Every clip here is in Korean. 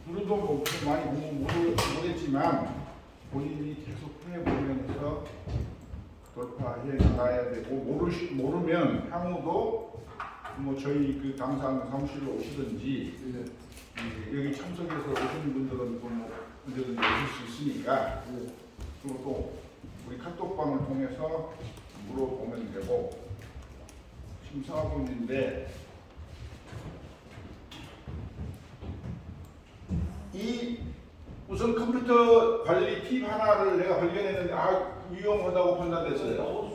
우리도 뭐 많이 공부 못했지만 본인이 계속 해보면서 돌파해 나가야 되고 모르면 향후도 뭐 저희 그 당상 사무실로 오시든지 여기 참석해서 오시는 분들은 뭐 언제든지 오실 수 있으니까 그리고 또 우리 카톡방을 통해서 물어보면 되고 심사하고 있는데 이 우선 컴퓨터 관리 팁 하나를 내가 발견했는데 유용하다고 판단됐어요.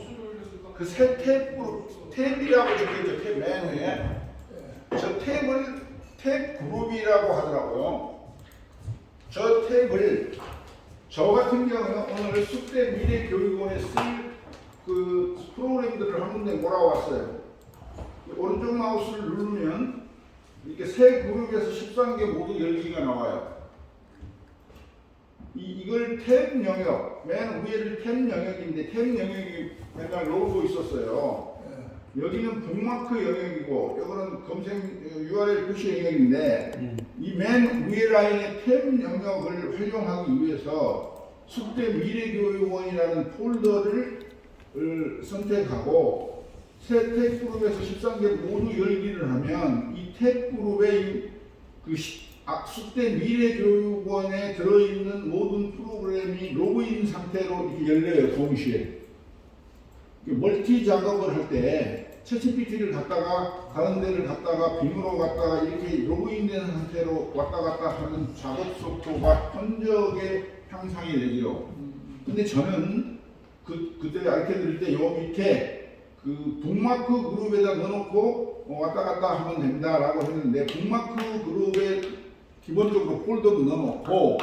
그 새 탭이라고 적혀있죠. 탭 맨 위에 저 탭을 탭 그룹이라고 하더라고요. 저 탭을 저 같은 경우는 오늘 숙대 미래교육원에 쓸 그 프로그램들을 한 군데 몰아왔어요. 오른쪽 마우스를 누르면 이렇게 세 그룹에서 13개 모두 열기가 나와요. 이걸 탭 영역, 맨 위에를 탭 영역인데 탭 영역이 맨날 로고 있었어요. 여기는 북마크 영역이고 이거는 검색 URL 표시 영역인데 이 맨 위에 라인의 탭 영역을 활용하기 위해서 숙대 미래교육원이라는 폴더를 선택하고 새 탭 그룹에서 13개 모두 열기를 하면 이 탭 그룹의 그 숙대 미래교육원에 들어있는 모든 프로그램이 로그인 상태로 이렇게 열려요. 동시에 멀티 작업을 할 때 챗GPT를 갖다가 다른 데를 갖다가 빙으로 갖다가 이렇게 로그인된 상태로 왔다 갔다 하는 작업 속도가 현저하게 향상이 되죠. 근데 저는 그때 알게 드릴 때 요 밑에 그 북마크 그룹에다 넣어놓고 왔다 갔다 하면 된다라고 했는데 북마크 그룹에 기본적으로 폴더도 넣어놓고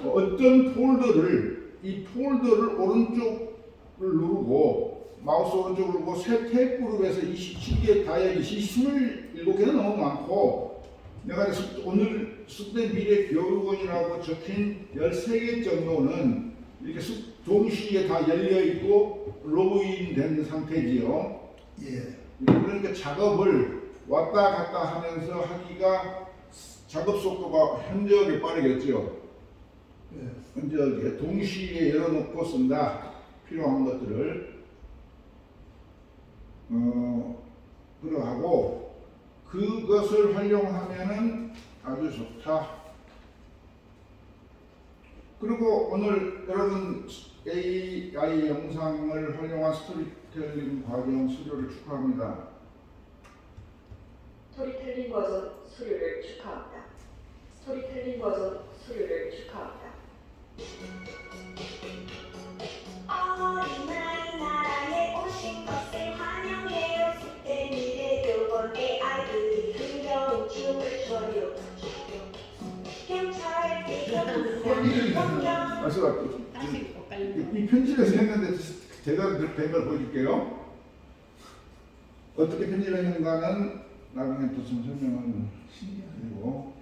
어떤 폴더를 이 폴더를 오른쪽을 누르고 마우스 오른쪽을 누르고 새 탭 그룹에서 27개 다이어리시 27개는 너무 많고 내가 오늘 숙대 미래교육원이라고 적힌 13개 정도는 이렇게 동시에 다 열려있고 로그인 된 상태지요. 예. 그러니까 작업을 왔다 갔다 하면서 하기가 작업 속도가 현저하게 빠르겠죠. 예. 현저하게 동시에 열어놓고 쓴다. 필요한 것들을 그러하고 그것을 활용하면은 아주 좋다. 그리고 오늘 여러분 AI 영상을 활용한 스토리텔링 과정 수료를 축하합니다. 스토리텔링 버전 수료를 축하합니다. 스토리텔링 버전 수료를 축하합니다. 어린아이 나라에 오신 것을 환영해요. 숙대 미래교원 AI들이 흥겨운 춤을 춰요. 경찰 이 편집에서 했는데 제가 된 걸 보여줄게요. 어떻게 편집했는가는 나중에 또 좀 설명을 드리고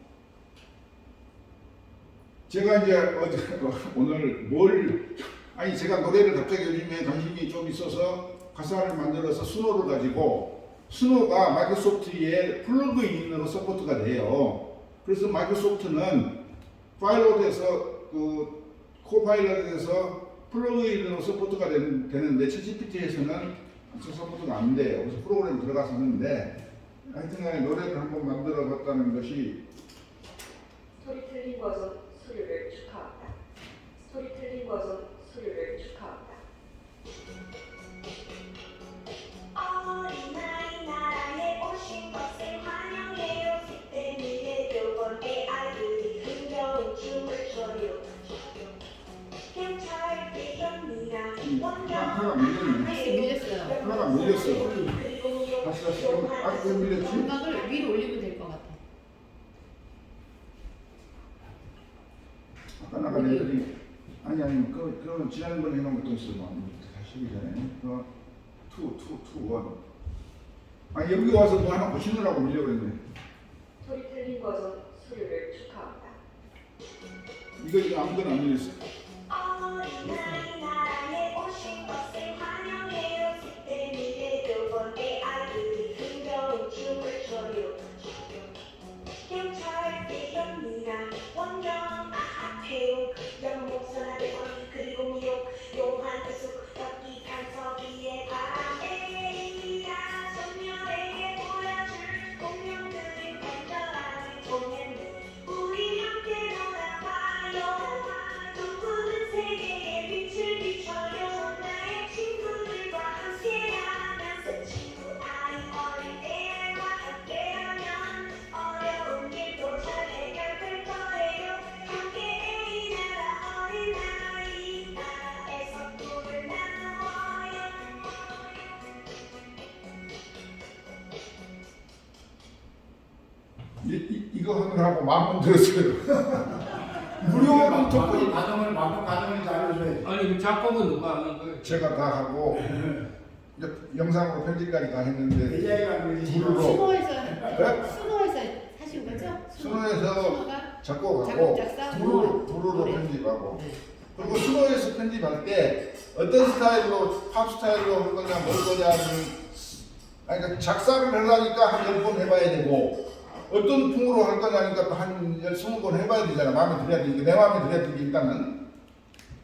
제가 이제 오늘 아니 제가 노래를 갑자기 요즘에 관심이 좀 있어서 가사를 만들어서 스노를 가지고 스노가 마이크로소프트의 플러그인으로 서포트가 돼요. 그래서 마이크로소프트는 파일럿에서 코파일럿에서 플러그인으로 서포트가 되는데 챗GPT에서는 서포트가 안 돼요. 그래서 프로그램 들어가서 하는데 하여튼간에 노래를 한번 만들어 봤다는 것이 스토리텔링 버전 수료를 축하합니다. 스토리텔링 버전 수료를 축하합니다. 어린아이 나라에 오신 것을 환영해요. 숙대 미래교원 AI들이 흥겨운 춤을 춰요. 경찰 대견이랑 하나가 밀렸네. 하나가 밀렸어. 다시 그럼 왜 밀렸지? 음악을 위로 올리면 될 것 같아. 아까 나간 애들이 아니 그러면 지난번에 해놓은 것도 있어. 다시 하기 전에 투 원. 아니 여기 와서 뭐 하나 고치느라고 밀려버렸네. 스토리텔링 버전 수료를 축하합니다. 이거 아무거나 안 밀렸어. 어린아이 나라에 오신 것을 환영해요. 숙대 미래교원 AI들이 흥겨운 춤을 춰요. 경찰 대견이랑 이거 하느라고 마음은 들었어요. 무료는 조건이 과정을 만든 과정을 알려줘야지. 아니 그 작곡은 누가 하는 거예요? 제가 다 하고 이제 영상으로 편집까지 다 했는데 AI가 그러지. 무료로 수노에서 하신 거죠? 수노에서 수노가 작곡하고 작곡, 작사, 부르로 노래. 편집하고 네. 그리고 수노에서 편집할 때 어떤 스타일로 팝 스타일로 할 거냐 뭘 거냐를 그러니까 작사를 하려니까 한 10번 해봐야 되고 어떤 풍으로 할 거냐니까 또 한 20번 해봐야 되잖아. 마음에 들어야 되니까 내 마음에 들어야 되니까 일단은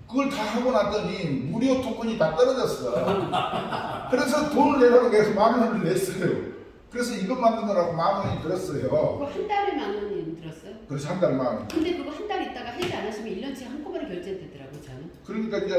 그걸 다 하고 났더니 무료 토큰이 다 떨어졌어. 그래서 돈을 내라고 계속 10,000원을 냈어요. 그래서 이것 만드느라고 10,000원이 들었어요. 그거 한 달에 10,000원이 들었어요? 그래서 한 달 10,000원. 근데 그거 한 달 있다가 해지 안 하시면 1년치 한꺼번에 결제되더라고요, 저는. 그러니까 이제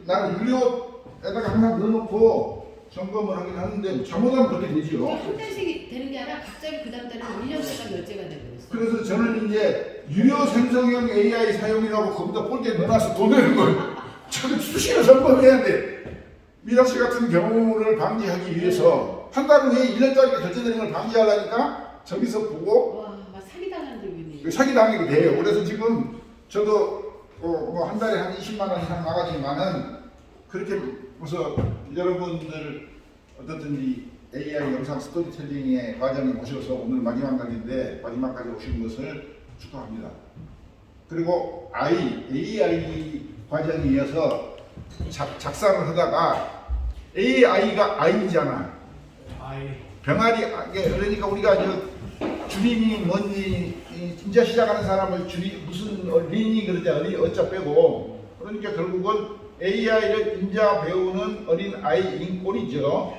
나는 유료에다가 항상 넣어놓고 점검을 하긴 하는데 잘못하면 그렇게 그거 되지요. 한 달씩 되는 게 아니라 갑자기 그 다음 달에 1년치가 결제가 되버렸어요. 그래서 저는 이제 유료 생성형 AI 사용이라고 거기다 꼴대 넣어놔서 돈 내는 거예요. 저거 수시로 점검해야 돼. 미라 씨 같은 경우를 방지하기 위해서 한 달 후에 1년짜리가 결제되는 걸 방지하려니까 저기서 보고 와, 막 사기당한 적이네. 사기당하게 돼요. 그래서 지금 저도 뭐 한 달에 한 20만 원 이상 나가지만은 그렇게 그래서 여러분들 어떻든지 AI 영상 스토리텔링의 과정에 오셔서 오늘 마지막 날인데 마지막까지 오신 것을 축하합니다. 그리고 AI 과정에 이어서 작사를 하다가 AI가 I잖아. 병아리 그러니까 우리가 주린이 뭔지 진짜 시작하는 사람을 무슨 린이 그러지 어쩌 빼고 그러니까 결국은 AI를 인자 배우는 어린 아이인 꼴이죠.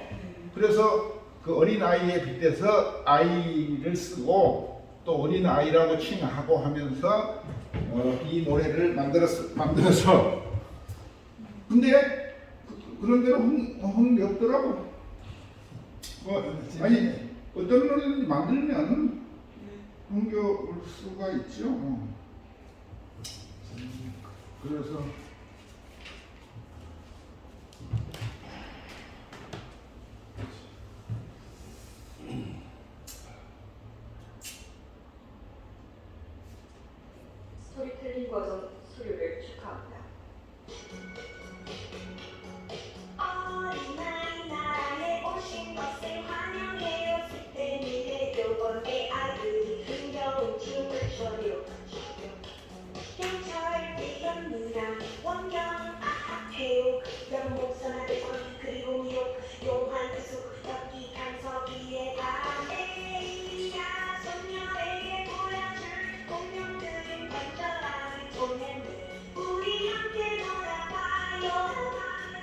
그래서 그 어린 아이에 빗대서 아이를 쓰고 또 어린 아이라고 칭하고 하면서 이 노래를 만들어서 근데 그런 대로 흥이 없더라고. 아니 어떤 노래든지 만들면은 흥겨울 수가 있죠. 그래서 스토리텔링 버전 수료를 축하합니다. 어린아이 나라에 오신 것을 환영해요. 때 미래도 본 AI들이 흥겨운 춤을 춰요. 경찰 대연무랑 원경 아하태우 연목선 아래선 그리고 미역 용한 숲 엽기 강서기에 아내야 소녀에게 보여줄 공룡들은 완전한 소년들 우리 함께 놀아봐요.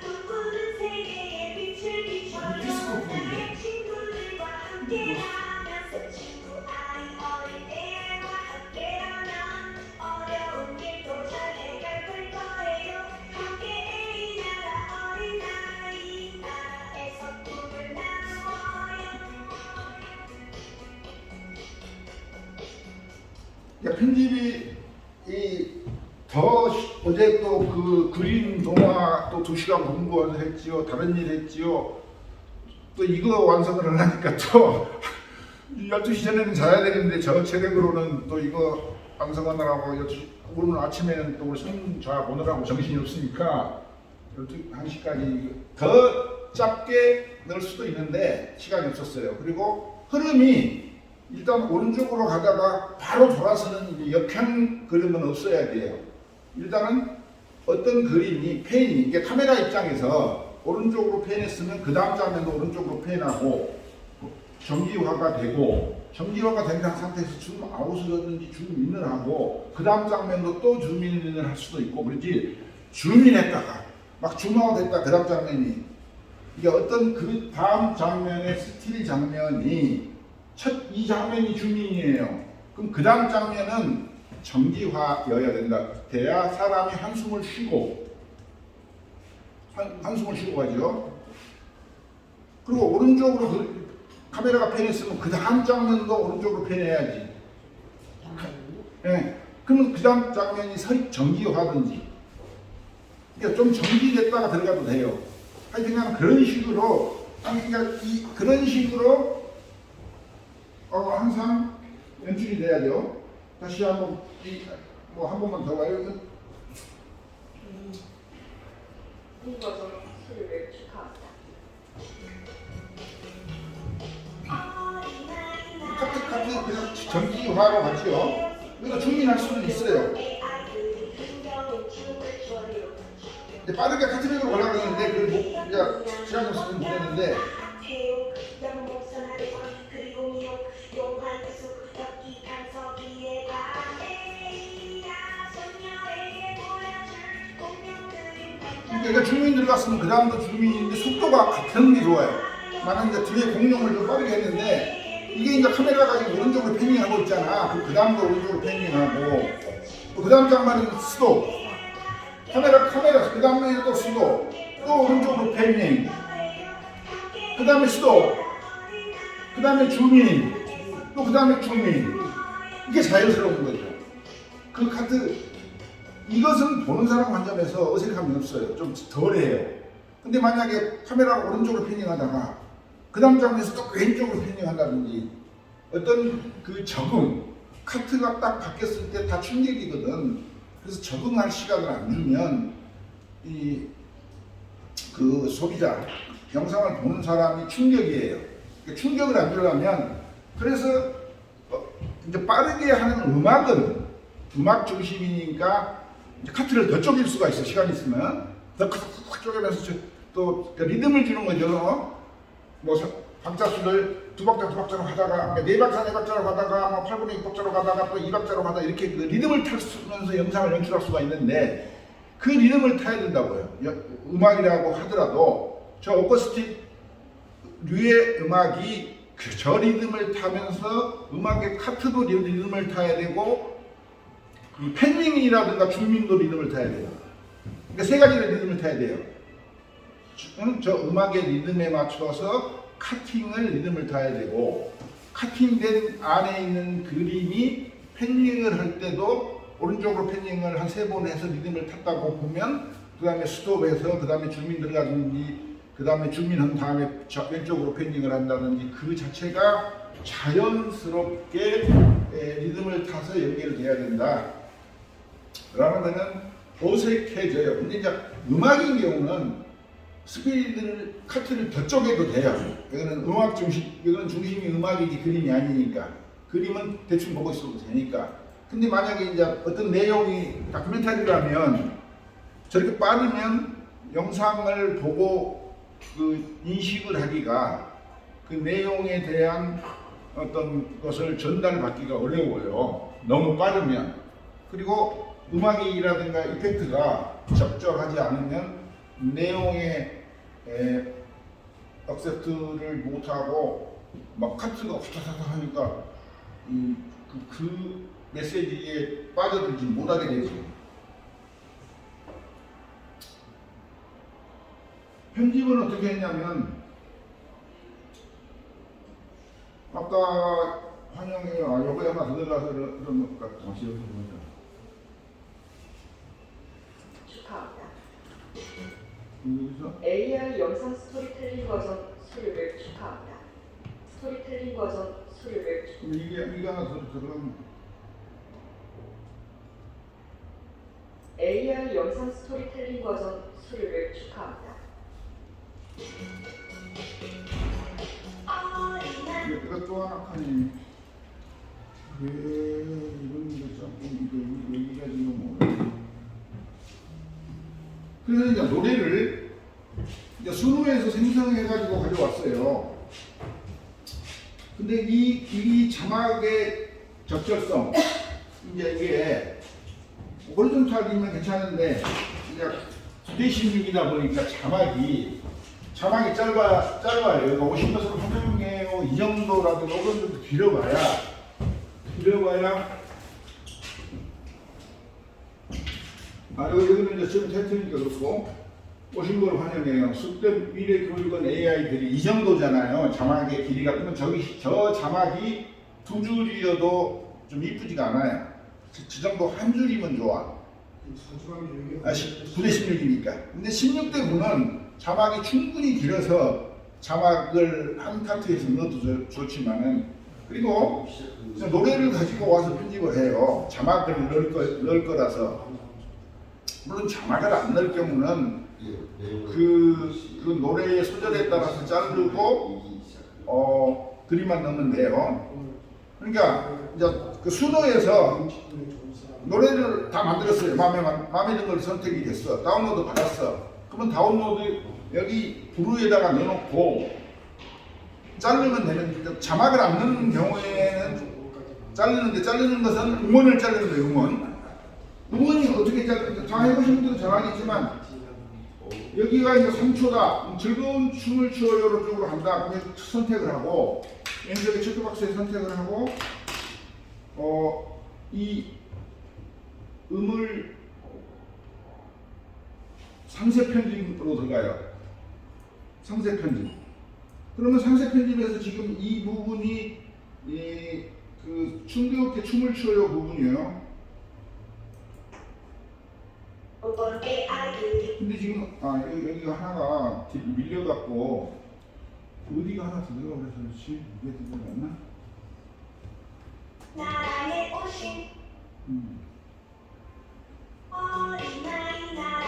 꿈꾸는 세계에 빛을 비춰요. 나의 친구들과 함께하면서 친구 아이 어린 애와 함께라면 어려운 일도 잘 해결될 거예요. 함께 이 나라 어린아이 나라에서 꿈을 나누어요. 편집이 어제 또 그 그림 동화 또 2시간 공부를 했지요. 다른 일 했지요. 또 이거 완성을 하려니까 또 12시 전에는 자야 되는데 저 체력으로는 또 이거 완성하느라고 오늘 아침에는 또 우리 손자 보느라고 정신이 없으니까 1시까지 더 짧게 넣을 수도 있는데 시간이 없었어요. 그리고 흐름이 일단 오른쪽으로 가다가 바로 돌아서는 이제 역행 그림은 없어야 돼요. 일단은 어떤 그림이 펜이 이게 카메라 입장에서 오른쪽으로 펜했으면 그 다음 장면도 오른쪽으로 펜하고 정기화가 되고 정기화가 된 상태에서 줌 아웃이라든지 줌 인을 하고 그 다음 장면도 또 줌 인을 할 수도 있고 그렇지 줌 인했다가 막 줌아웃 했다 그 다음 장면이 이게 어떤 그 다음 장면의 스틸 장면이 이 장면이 줌인이에요. 그럼 그 다음 장면은 정기화여야 된다. 돼야 사람이 한숨을 쉬고 한숨을 쉬고 가죠. 그리고 오른쪽으로 카메라가 펜했으면 그 다음 장면도 오른쪽으로 펜해야지. 예. 그러면 그 다음 장면이 정기화든지 그러니까 좀 정지됐다가 들어가도 돼요. 하여튼 그런 식으로 그러니까 그런 식으로 항상 연출이 돼야죠. 다시 한번 한 번만 더 봐요. 본 버전 수료를 축하합니다. 카트 그냥 전기화로 같이요. 그래서 충민할 수는 있어요. 근데 빠르게 카트백으로 가려고 했는데 그걸 시간 없어서 못 했는데 그러니까 주민 들어갔으면 그 다음도 주민인데 속도가 같은 게 좋아요. 나는 이제 뒤에 공룡을 좀 빠르게 했는데 이게 이제 카메라가 지금 오른쪽으로 패닝하고 있잖아. 그 다음도 오른쪽으로 패닝하고 그 다음 장면은 스톱. 카메라 그 다음에 또 스톱. 또 오른쪽으로 패닝. 그 다음에 스톱. 그 다음에 주민. 또 그 다음에 주민. 이게 자연스러운 거죠. 그 카트 이것은 보는 사람 관점에서 어색함이 없어요. 좀 덜해요. 근데 만약에 카메라가 오른쪽으로 패닝하다가 그 다음 장면에서 또 왼쪽으로 패닝한다든지 어떤 그 적응, 카트가 딱 바뀌었을 때 다 충격이거든. 그래서 적응할 시간을 안 주면 그 소비자, 영상을 보는 사람이 충격이에요. 그러니까 충격을 안 주려면 그래서 이제 빠르게 하는 음악은 음악 중심이니까 이제 카트를 더 쪼갤 수가 있어. 시간이 있으면 더 쪼개면서 또 리듬을 주는 거죠. 뭐 박자수를 두 박자로 가다가 네 박자로 가다가 뭐 8분의 6박자로 가다가 또 2박자로 가다가 이렇게 그 리듬을 타면서 영상을 연출할 수가 있는데 그 리듬을 타야 된다고요. 음악이라고 하더라도 저 어쿠스틱 류의 음악이 저 리듬을 타면서 음악의 카트도 리듬을 타야 되고 이 팬닝이라든가 주민도 리듬을 타야 돼요. 그러니까 세 가지의 리듬을 타야 돼요. 저 음악의 리듬에 맞춰서 카팅을 리듬을 타야 되고 카팅된 안에 있는 그림이 팬닝을 할 때도 오른쪽으로 팬닝을 한 3번 해서 리듬을 탔다고 보면 그 다음에 스톱해서 그 다음에 주민 들어가든지 그 다음에 주민 한 다음에 왼쪽으로 팬닝을 한다든지 그 자체가 자연스럽게 리듬을 타서 연결돼야 된다. 그러면 데는 어색해져요. 근데 이제 음악인 경우는 스피드를 카트를 더 쪼개도 돼요. 이거는 음악 중심, 이거는 중심이 음악이지 그림이 아니니까. 그림은 대충 보고 있어도 되니까. 근데 만약에 이제 어떤 내용이 다큐멘터리라면 저렇게 빠르면 영상을 보고 그 인식을 하기가 그 내용에 대한 어떤 것을 전달받기가 어려워요. 너무 빠르면. 그리고 음악이라든가 이펙트가 적절하지 않으면 내용에 억셉트를 못하고 막 카트가 후다다다 하니까 그 메시지에 빠져들지 못하게 되죠. 편집은 어떻게 했냐면 아까 환영이 요거에 하나 들어가서 그런 것 같아. 다시 여기 보자. 축하합니다. 여기서 AR 영상 스토리텔링 버전 수료를 축하합니다. 스토리텔링 버전 수료를 이게 하나 들어가면 AR 영상 스토리텔링 버전 수료를 축하합니다. 내가 또 하나 칸이 왜 이런 게 자꾸 여기가 지금 뭐야? 그래서 이제 노래를 이제 순후에서 생성해가지고 가져왔어요. 근데 이 자막의 적절성 이제 이게 호리존탈이면 괜찮은데 이제 9:16이다 보니까 자막이 짧아요. 50몇으로 한정이에요. 이 정도라도 어느 정도 길어봐야 여기는 이제 지금 테트니까 그렇고 오신 걸 환영해요. 숙대 미래 교육원 AI들이 이 정도잖아요. 자막의 길이가. 그러면 저 자막이 2줄이어도 좀 이쁘지가 않아요. 저 정도 한 줄이면 좋아. 9:16이니까. 근데 16대 9는 자막이 충분히 길어서 자막을 한 카트에서 넣어도 좋지만은 그리고 노래를 가지고 와서 편집을 해요. 자막을 넣을 거라서. 물론 자막을 안 넣을 경우는 그 노래의 소절에 따라서 자르고 글이만 넣으면 돼요. 그러니까 이제 그 수노에서 노래를 다 만들었어요. 마음에 드는 걸 선택이 됐어. 다운로드 받았어. 그러면 다운로드 여기 부루에다가 넣어놓고 자르면 되는. 자막을 안 넣는 경우에는 자르는데, 자르는 것은 음원을 자르는 거예요. 음원이 어떻게 자르는지 다 해보신 분들은 잘 알겠지만, 여기가 이제 3초다. 즐거운 춤을 추어요로 쪽으로 한다. 그냥 선택을 하고, 왼쪽에 체크박스에 선택을 하고, 이 음을 상세 편집으로 들어가요. 상세 편집. 그러면 상세 편집에서 지금 이 부분이 그 춤교육회 춤을 추어요 부분이에요. 오빠께 아기 근데 지금 여기가 하나가 밀려갖고 어디가 하나 들어가 그래서 그렇지. 이게 들어갔나? 나라에 오신 어린아이 나라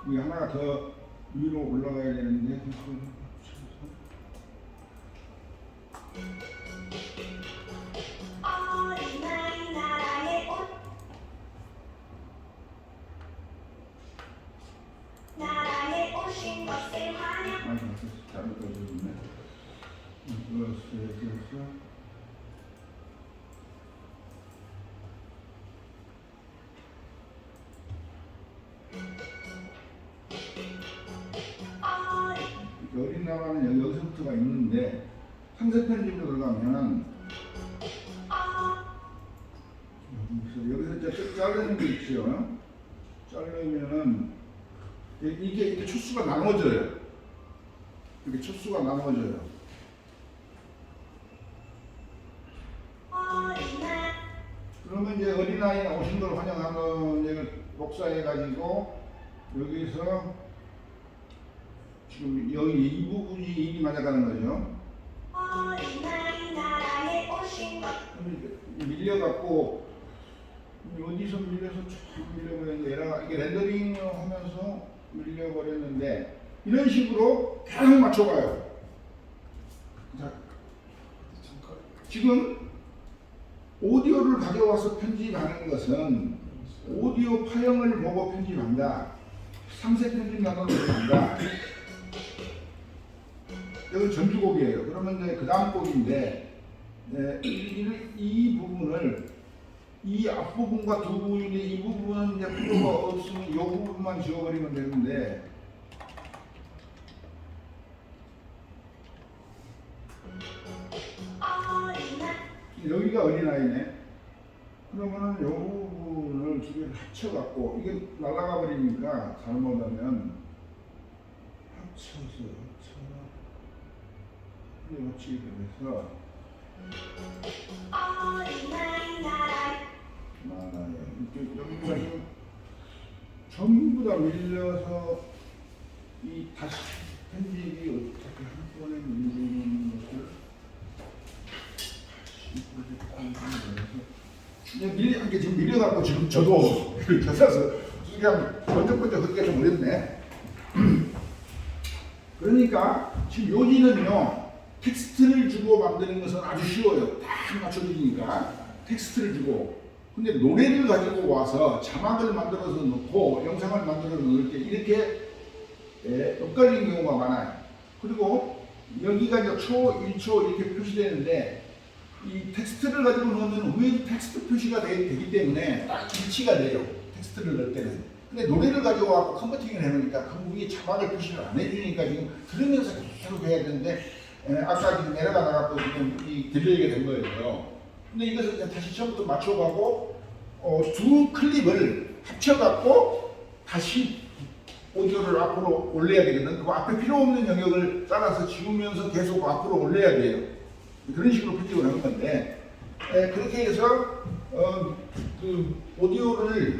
이게 하나가 더 위로 올라가야 되는데 어린아이 나라에 나라에 오신 것을 환영 잘못 떨어졌네. 그래서 어린 나라는 여기서부터가 있는데 상세 편집으로 들어가면 여기서 이제 자르는 게 있죠. 자르면은 이게 초수가 나눠져요. 이렇게 초수가 나눠져요. 그러면 이제 어린아이 오신 걸 환영하는 이제 복사해가지고 여기서 지금 여기 이 부분이 일이 맞아가는 거죠. 어린아이 나라에 오신 것 밀려갖고 어디서 밀려서 쭉 밀려버렸는데 얘가 이게 렌더링 하면서 밀려버렸는데 이런 식으로 계속 맞춰가요. 자, 지금 오디오를 가져와서 편집하는 것은 오디오 파형을 보고 편집한다. 상세 편집 나눠서 한다. 여기 전주곡이에요. 그러면 이제 그 다음 곡인데 이 부분을 이 앞부분과 두 부분인데 이 부분은 이제 필요가 없으면 이 부분만 지워버리면 되는데 여기가 어린아이네. 그러면은 이 부분을 두 개를 합쳐갖고 이게 날아가 버리니까 잘못하면 합쳐서 맞추게 돼서 어린아이 나라에 여기가 지금 전부 다 밀려서 이 다시 편집이 어떻게 한번에 밀리는 것을 이게 지금 밀려갖고 지금 저도 젖어서 그냥 번쩍번쩍 걷기가 좀 어렵네. 그러니까 지금 요지는요 텍스트를 주고 만드는 것은 아주 쉬워요. 딱 맞춰주니까 텍스트를 주고. 근데 노래를 가지고 와서 자막을 만들어서 넣고 영상을 만들어서 넣을 때 이렇게 엇갈리는 경우가 많아요. 그리고 여기가 이제 초, 1초 이렇게 표시되는데 이 텍스트를 가지고 넣으면 위에 텍스트 표시가 되기 때문에 딱 일치가 돼요. 텍스트를 넣을 때는. 근데 노래를 가지고 와서 컨버팅을 해놓으니까 그 위에 자막을 표시를 안 해주니까 지금 들으면서 계속 해야 되는데 아까 지금 내려가 나갔고 지금 들리게 된 거예요. 근데 이것을 다시 처음부터 맞춰가고 두 클립을 합쳐갖고 다시 오디오를 앞으로 올려야 되거든. 그 앞에 필요 없는 영역을 따라서 지우면서 계속 앞으로 올려야 돼요. 그런 식으로 편집을 하는 건데 그렇게 해서 그 오디오를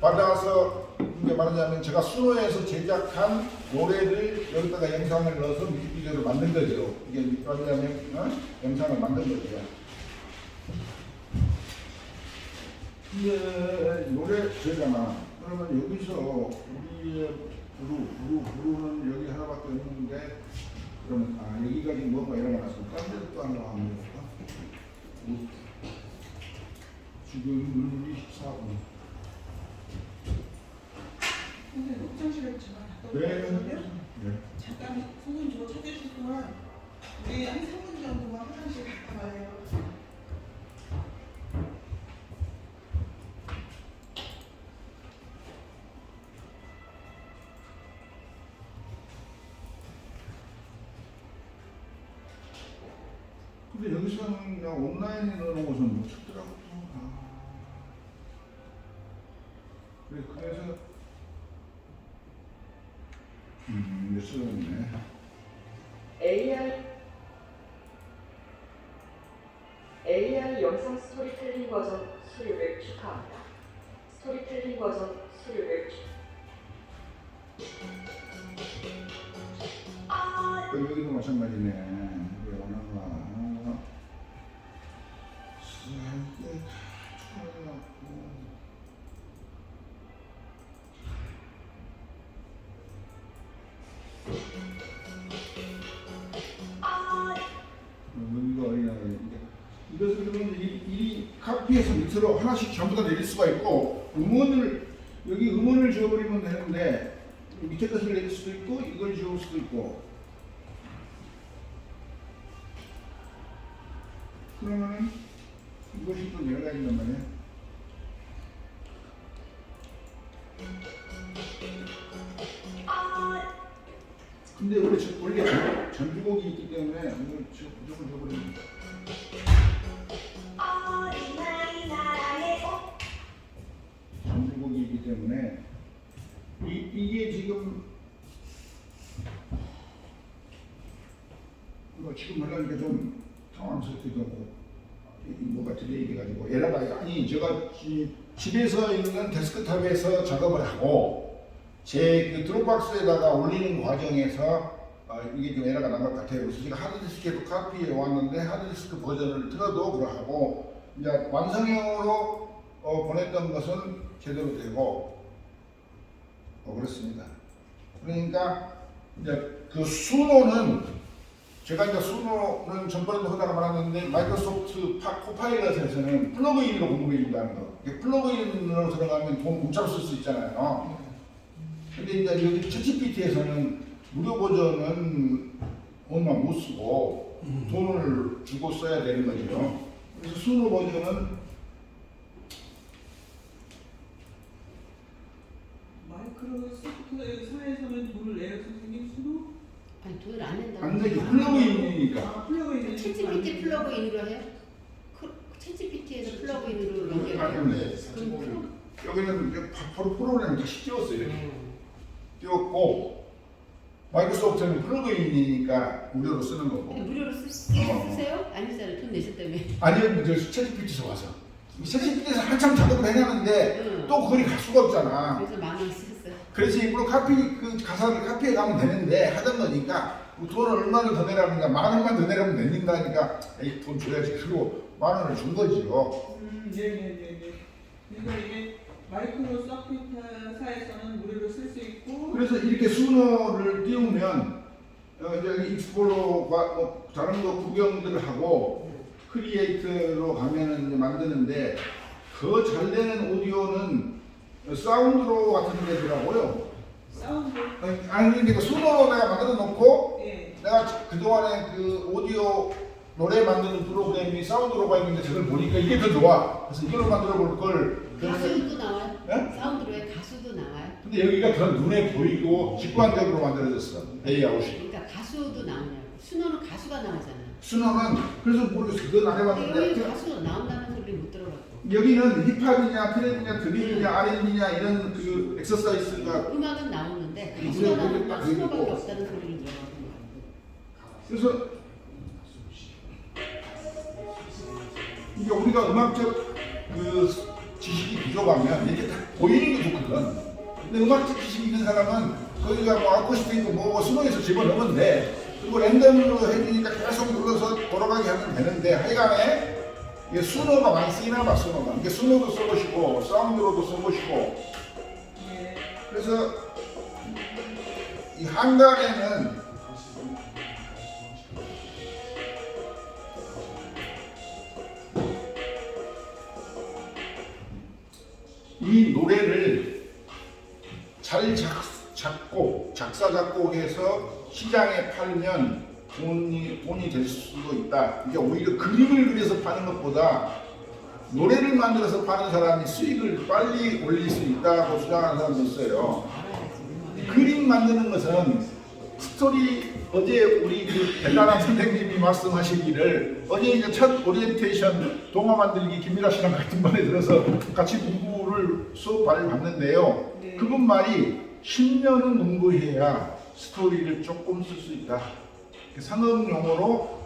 받아서 그게 말하자면 제가 수노에서 제작한 노래를 여기다가 영상을 넣어서 뮤직비디오를 만든 거죠. 이게 말하자면 영상을 만든 거죠. 근데 노래 저잖아. 그러면 여기서 우리의 부르는 여기 하나밖에 없는데 그러면 여기가 지금 뭐가 일어나서 딴 데도 또 하나 한번 해볼까? 지금 24분. 선생님 화장실에 제가 갔다 네. 왔거든요. 네. 잠깐 선생님 저거 찾으실 동안 우리 한 3분 정도만 화장실 갔다 와요. 근데 여기서는 그냥 온라인에 넣어놓은 것은 못 찾더라고. 그래, 그래서 몇 시간이네. AI 영상 스토리텔링 버전 수료를 축하합니다. 스토리텔링 버전 수료를 여기도 마찬가지네. 여기 원하나. 여기가 어디냐. 이것을 그러면 이 카피해서 밑으로 하나씩 전부 다 내릴 수가 있고, 여기 음원을 지워버리면 되는데, 밑에 것을 내릴 수도 있고, 이걸 지울 수도 있고. 그러면은 이것이 또 여러 가지란 말이야. 근데 원래 전주곡이 있기 때문에 이걸 무조건 줘버리면 돼. 어린아이 나라의 전주곡이 있기 때문에 이게 지금 지금 하려니까 좀 당황스럽기도 뭐가 딜레이 돼가지고 에러가 아니 제가 집에서 있는 데스크탑에서 작업을 하고 제 그 드롭박스에다가 올리는 과정에서 이게 좀 에러가 난 것 같아요. 그래서 제가 하드디스크에도 카피해 왔는데 하드디스크 버전을 틀어도 그러하고 이제 완성형으로 보냈던 것은 제대로 되고 그렇습니다. 그러니까 이제 그 수노는 제가 이제 수노는 전번에도 하다가 말았는데 마이크로소프트 코파일럿에서는 플러그인으로 공급해 준다는 거. 플러그인으로 들어가면 돈 공짜로 쓸 수 있잖아요. 근데 이제 여기 챗GPT에서는 무료 버전은 돈만 못 쓰고 돈을 주고 써야 되는 거죠. 그래서 수노 버전은 마이크로소프트사에서는 돈을 내요 선생님 수도? 아니 돈을 안 낸다고. 안 되죠. 플러그인이니까. 플러그인. 챗GPT 플러그인으로 해요? 챗GPT에서 플러그인으로 연결해요? 그럼 여기는 바로 프로그램을 다시 띄웠어요. 이렇게 띄웠고 마이크로소프트는 플러그인이니까 무료로 쓰는 거고. 무료로 쓰세요? 아니잖아요. 돈 내실 때문에. 아니요, 저 챗GPT에서 와서. 챗GPT에서 한참 작업을 해놨는데 또 거기 갈 수가 없잖아. 그래서 10,000원 쓰셨어요. 그래서 일부러 그 가사를 카피해 가면 되는데 하던 거니까 돈을 얼마를 더 내라니까 10,000원만 더 내라면 된다니까 에이 돈 줘야지. 그리고 10,000원을 준 거지요. 네네네네. 그러니까 이게 마이크로소프트사에서는 무료로 쓸 수 있고. 그래서 이렇게 수노를 띄우면 이제 익스플로러가 다른 거 구경들을 하고 크리에이트로 가면은 이제 만드는데 더 잘 되는 오디오는 사운드로 같은 데더라고요. 사운드. 아니 그러니까 수노로 내가 만들어 놓고 예. 내가 그동안에 그 오디오 노래 만드는 프로그램이 사운드로가 있는데 저걸 보니까 이게 더 좋아. 그래서 이걸로 만들어 볼 걸. 가수도 나와요? 네? 사운드로에 가수도 나와요? 근데 여기가 더 눈에 보이고 직관적으로 만들어졌어. 레이아웃이. 그러니까 가수도 나오냐고. 수노는 가수가 나오잖아요. 수노는 그래서 모르겠어. 그건 안 근데 여기 해봤는데 가수 나온다는 소리 못 들어봤고. 여기는 힙합이냐 트랩이냐 드림이냐 R&B냐 이런 그 엑서사이즈가 음악은 나오는데 이게 가수가 그게 나오는 딱 건 수노밖에 그리고. 없다는 소리를 들어봤던 것 같아요. 그래서 이게 우리가 음악적 그 지식이 부족하면 이게 다 보이는 게 좋거든. 근데 음악 지식이 있는 사람은 거기가 뭐 아쿠스틱 뭐 스노에서 집어넣으면 돼. 그리고 랜덤으로 해주니까 계속 눌러서 돌아가게 하면 되는데 하여간에 이게 수노가 많이 쓰이나 봐, 수노가. 이게 수노도 써보시고 사운드로도 써보시고. 예. 그래서 이 한간에는 이 노래를 잘 작사 작곡해서 시장에 팔면 돈이 될 수도 있다. 이게 오히려 그림을 그려서 파는 것보다 노래를 만들어서 파는 사람이 수익을 빨리 올릴 수 있다고 주장하는 사람도 있어요. 그림 만드는 것은 스토리, 어제 우리 그 벨라람 선생님이 말씀하시기를 어제 이제 첫 오리엔테이션 동화 만들기 김미라 씨랑 같은 반에 들어서 같이 공부를 수업을 받는데요. 네. 그분 말이 10년은 공부해야 스토리를 조금 쓸 수 있다. 산업용어로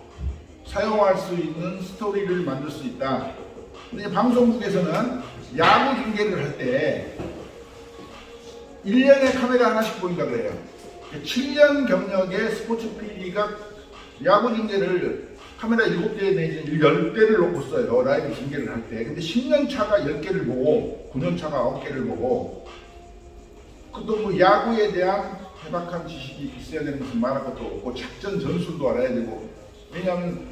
사용할 수 있는 스토리를 만들 수 있다. 근데 방송국에서는 야구 중계를 할 때 1년에 카메라 하나씩 보인다 그래요. 7년 경력의 스포츠 PD가 야구 중계를 카메라 7대 내지 10대를 놓고 써요. 라이브 중계를 할 때. 근데 10년 차가 10개를 보고 9년 차가 9개를 보고 그것도 뭐 야구에 대한 해박한 지식이 있어야 되는 것은 말할 것도 없고 작전 전술도 알아야 되고 왜냐하면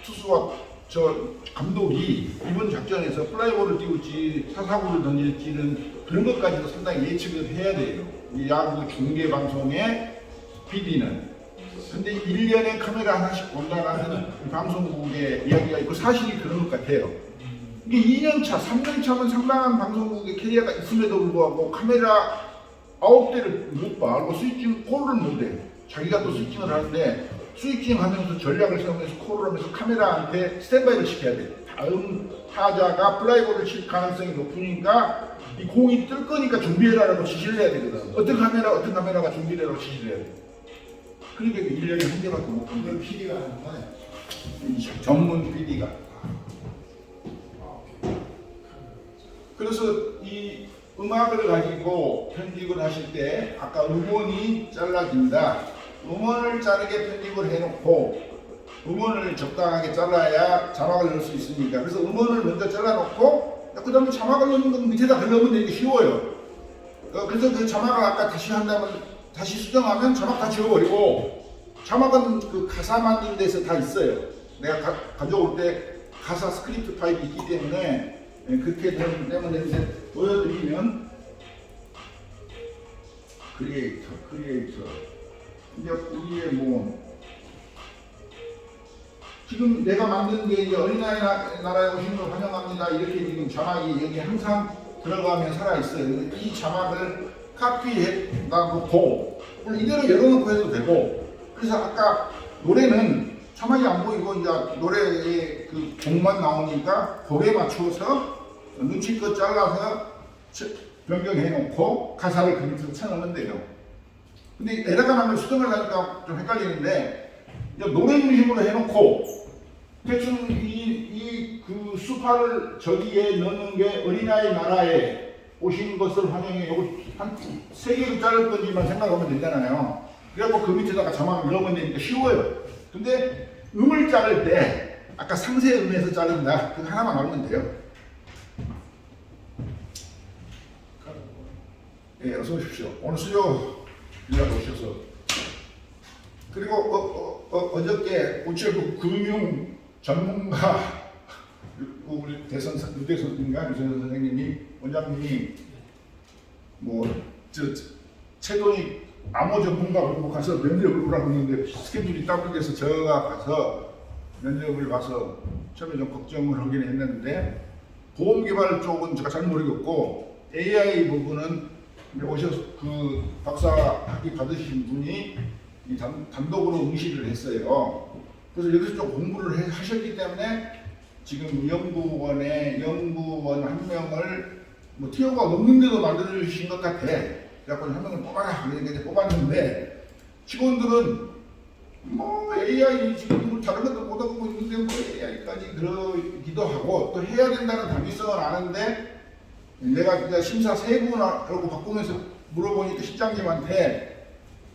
투수와 감독이 이번 작전에서 플라이볼을 띄울지 사사구를 던질지는 그런 것까지도 상당히 예측을 해야 돼요. 이 야구 중계 방송의 PD는. 근데 1년에 카메라 하나씩 본다라는 방송국의 이야기가 있고 사실이 그런 것 같아요. 이게 2년차, 3년차면 상당한 방송국의 캐리어가 있음에도 불구하고 카메라 9대를 못 봐. 그리고 스위칭 콜을 못 해. 자기가 또 스위칭을 하는데 스위칭 하면서 전략을 세우면서 콜을 하면서 카메라한테 스탠바이를 시켜야 돼. 다음 타자가 플라이볼을 칠 가능성이 높으니까 이 공이 뜰 거니까 준비해라라고 지시를 해야 되거든. 어떤 카메라가 준비를 해라고 지시를 해야 돼. 그러니까 1년에 한 개밖에 못 본다. 그걸 PD가 하는 거네. 전문 PD가. 그래서 이 음악을 가지고 편집을 하실 때 아까 음원이 잘라진다. 음원을 자르게 편집을 해놓고 음원을 적당하게 잘라야 자막을 넣을 수 있으니까 그래서 음원을 먼저 잘라놓고 그 다음에 자막을 넣는 건 밑에다 걸러면 되게 쉬워요. 그래서 그 자막을 아까 다시 한다면 다시 수정하면 자막 다 지워버리고 자막은 그 가사 만드는 데서 다 있어요. 내가 가져올 때 가사 스크립트 파일이 있기 때문에 그렇게 되면 이제 보여드리면 크리에이터 이제 우리의 뭐 지금 내가 만든 게 이제 어린아이 나라에 오신 걸 환영합니다 이렇게 지금 자막이 여기 항상 들어가면 살아있어요. 이 자막을 카피해다 놓고 이대로 열어놓고 해도 되고 그래서 아까 노래는 자막이 안 보이고 이제 노래의 그 곡만 나오니까 곡에 맞춰서 눈치껏 잘라서 변경해 놓고 가사를 그 밑으로 쳐넣으면 돼요. 근데 에러가 나면 수정을 하니까 좀 헷갈리는데 노래 중심으로 해놓고 대충 그 수파를 저기에 넣는 게 어린아이 나라에 오신 것을 환영해 요거 한 3개로 자를 건지만 생각하면 되잖아요. 그래갖고 그 밑에다가 자막을 넣으면 되니까 쉬워요. 근데 음을 자를 때 아까 상세 음에서 자른다 그거 하나만 알면 돼요. 예, 어서 오십시오. 오늘 수요 일하러 오셔서 그리고 어저께 우체국 금융 전문가 우리 유대선인가 유대선 선생님이 원장님이 채돈이 암호 전문가 보고 가서 면접을 보라고 했는데 스케줄이 따분해서 제가 가서 면접을 봐서 처음에 좀 걱정을 하긴 했는데 보험 개발 쪽은 제가 잘 모르겠고 AI 부분은 오셔서 그 박사 학위 받으신 분이 단독으로 응시를 했어요. 그래서 여기서 좀 공부를 하셨기 때문에 지금 연구원 한 명을 뭐 티오가 없는데도 만들어주신 것 같아. 그래갖고 한 명을 뽑아라. 그러니까 이제 뽑았는데 직원들은 뭐 AI 지금 다른 것도 못하고 있는데 뭐 AI까지 그러기도 하고 또 해야 된다는 당위성은 아는데 내가 그냥 심사 세 분하고 바꾸면서 물어보니까 실장님한테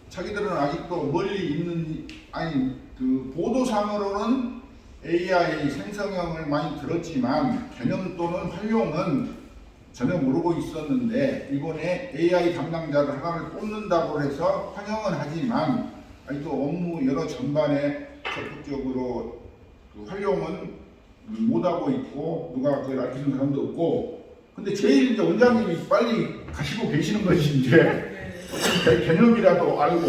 자기들은 아직도 멀리 있는, 아니 그 보도상으로는 AI 생성형을 많이 들었지만 개념 또는 활용은 전혀 모르고 있었는데 이번에 AI 담당자를 하나를 뽑는다고 해서 환영은 하지만 아직도 업무 여러 전반에 적극적으로 그 활용은 못하고 있고 누가 그걸 알려주는 사람도 없고, 근데 제일 이제 원장님이 빨리 가시고 계시는 것이 이제 개념이라도 알고,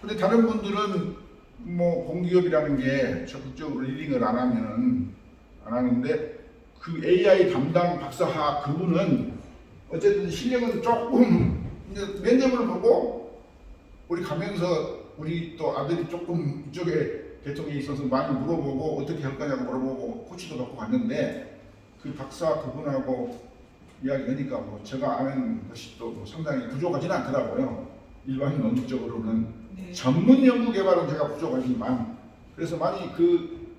근데 다른 분들은 뭐 공기업이라는 게 적극적으로 리딩을 안 하는데 그 AI 담당 박사하 그분은 어쨌든 실력은 조금 이제 면접을 보고 우리 가면서 우리 또 아들이 조금 이쪽에 계통이 있어서 많이 물어보고 어떻게 할 거냐고 물어보고 코치도 받고 갔는데 그 박사 그분하고 이야기하니까 뭐 제가 아는 것이 또뭐 상당히 부족하지는 않더라고요. 일반 논리적으로는. 네. 전문 연구 개발은 제가 부족하지만, 그래서 많이 그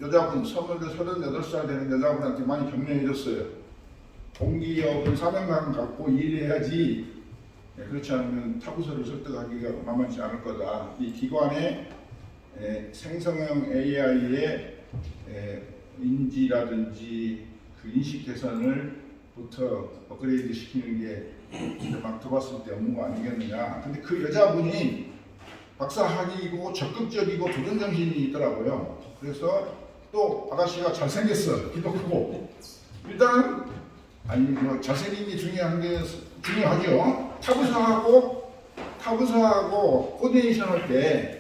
여자분 38살 되는 여자분한테 많이 격려해줬어요. 공기업은 사명감 갖고 일해야지, 그렇지 않으면 타부서를 설득하기가 만만치 않을 거다. 이 기관의 생성형 AI의 인지라든지 그 인식 개선을부터 업그레이드 시키는 게 막 들어봤을 때 업무가 아니겠느냐. 근데 그 여자분이 박사학위고 적극적이고 도전 정신이 있더라고요. 그래서 또 아가씨가 잘생겼어. 키도 크고. 일단 아니 뭐 잘생긴 게 중요하죠. 타부서하고 코디네이션 할 때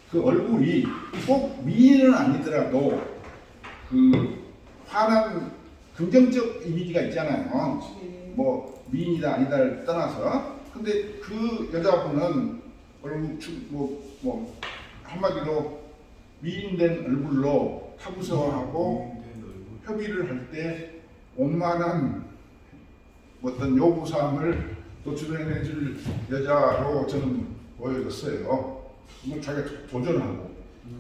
그 얼굴이 꼭 미인은 아니더라도 그 환한 긍정적 이미지가 있잖아요. 뭐 미인이다 아니다를 떠나서. 근데 그 여자분은 얼굴 뭐 한마디로 미인된 얼굴로 타부서하고 협의를 할 때 원만한 어떤 요구사항을 도출해내줄 여자로 저는 보여졌어요. 뭐 자기가 도전하고.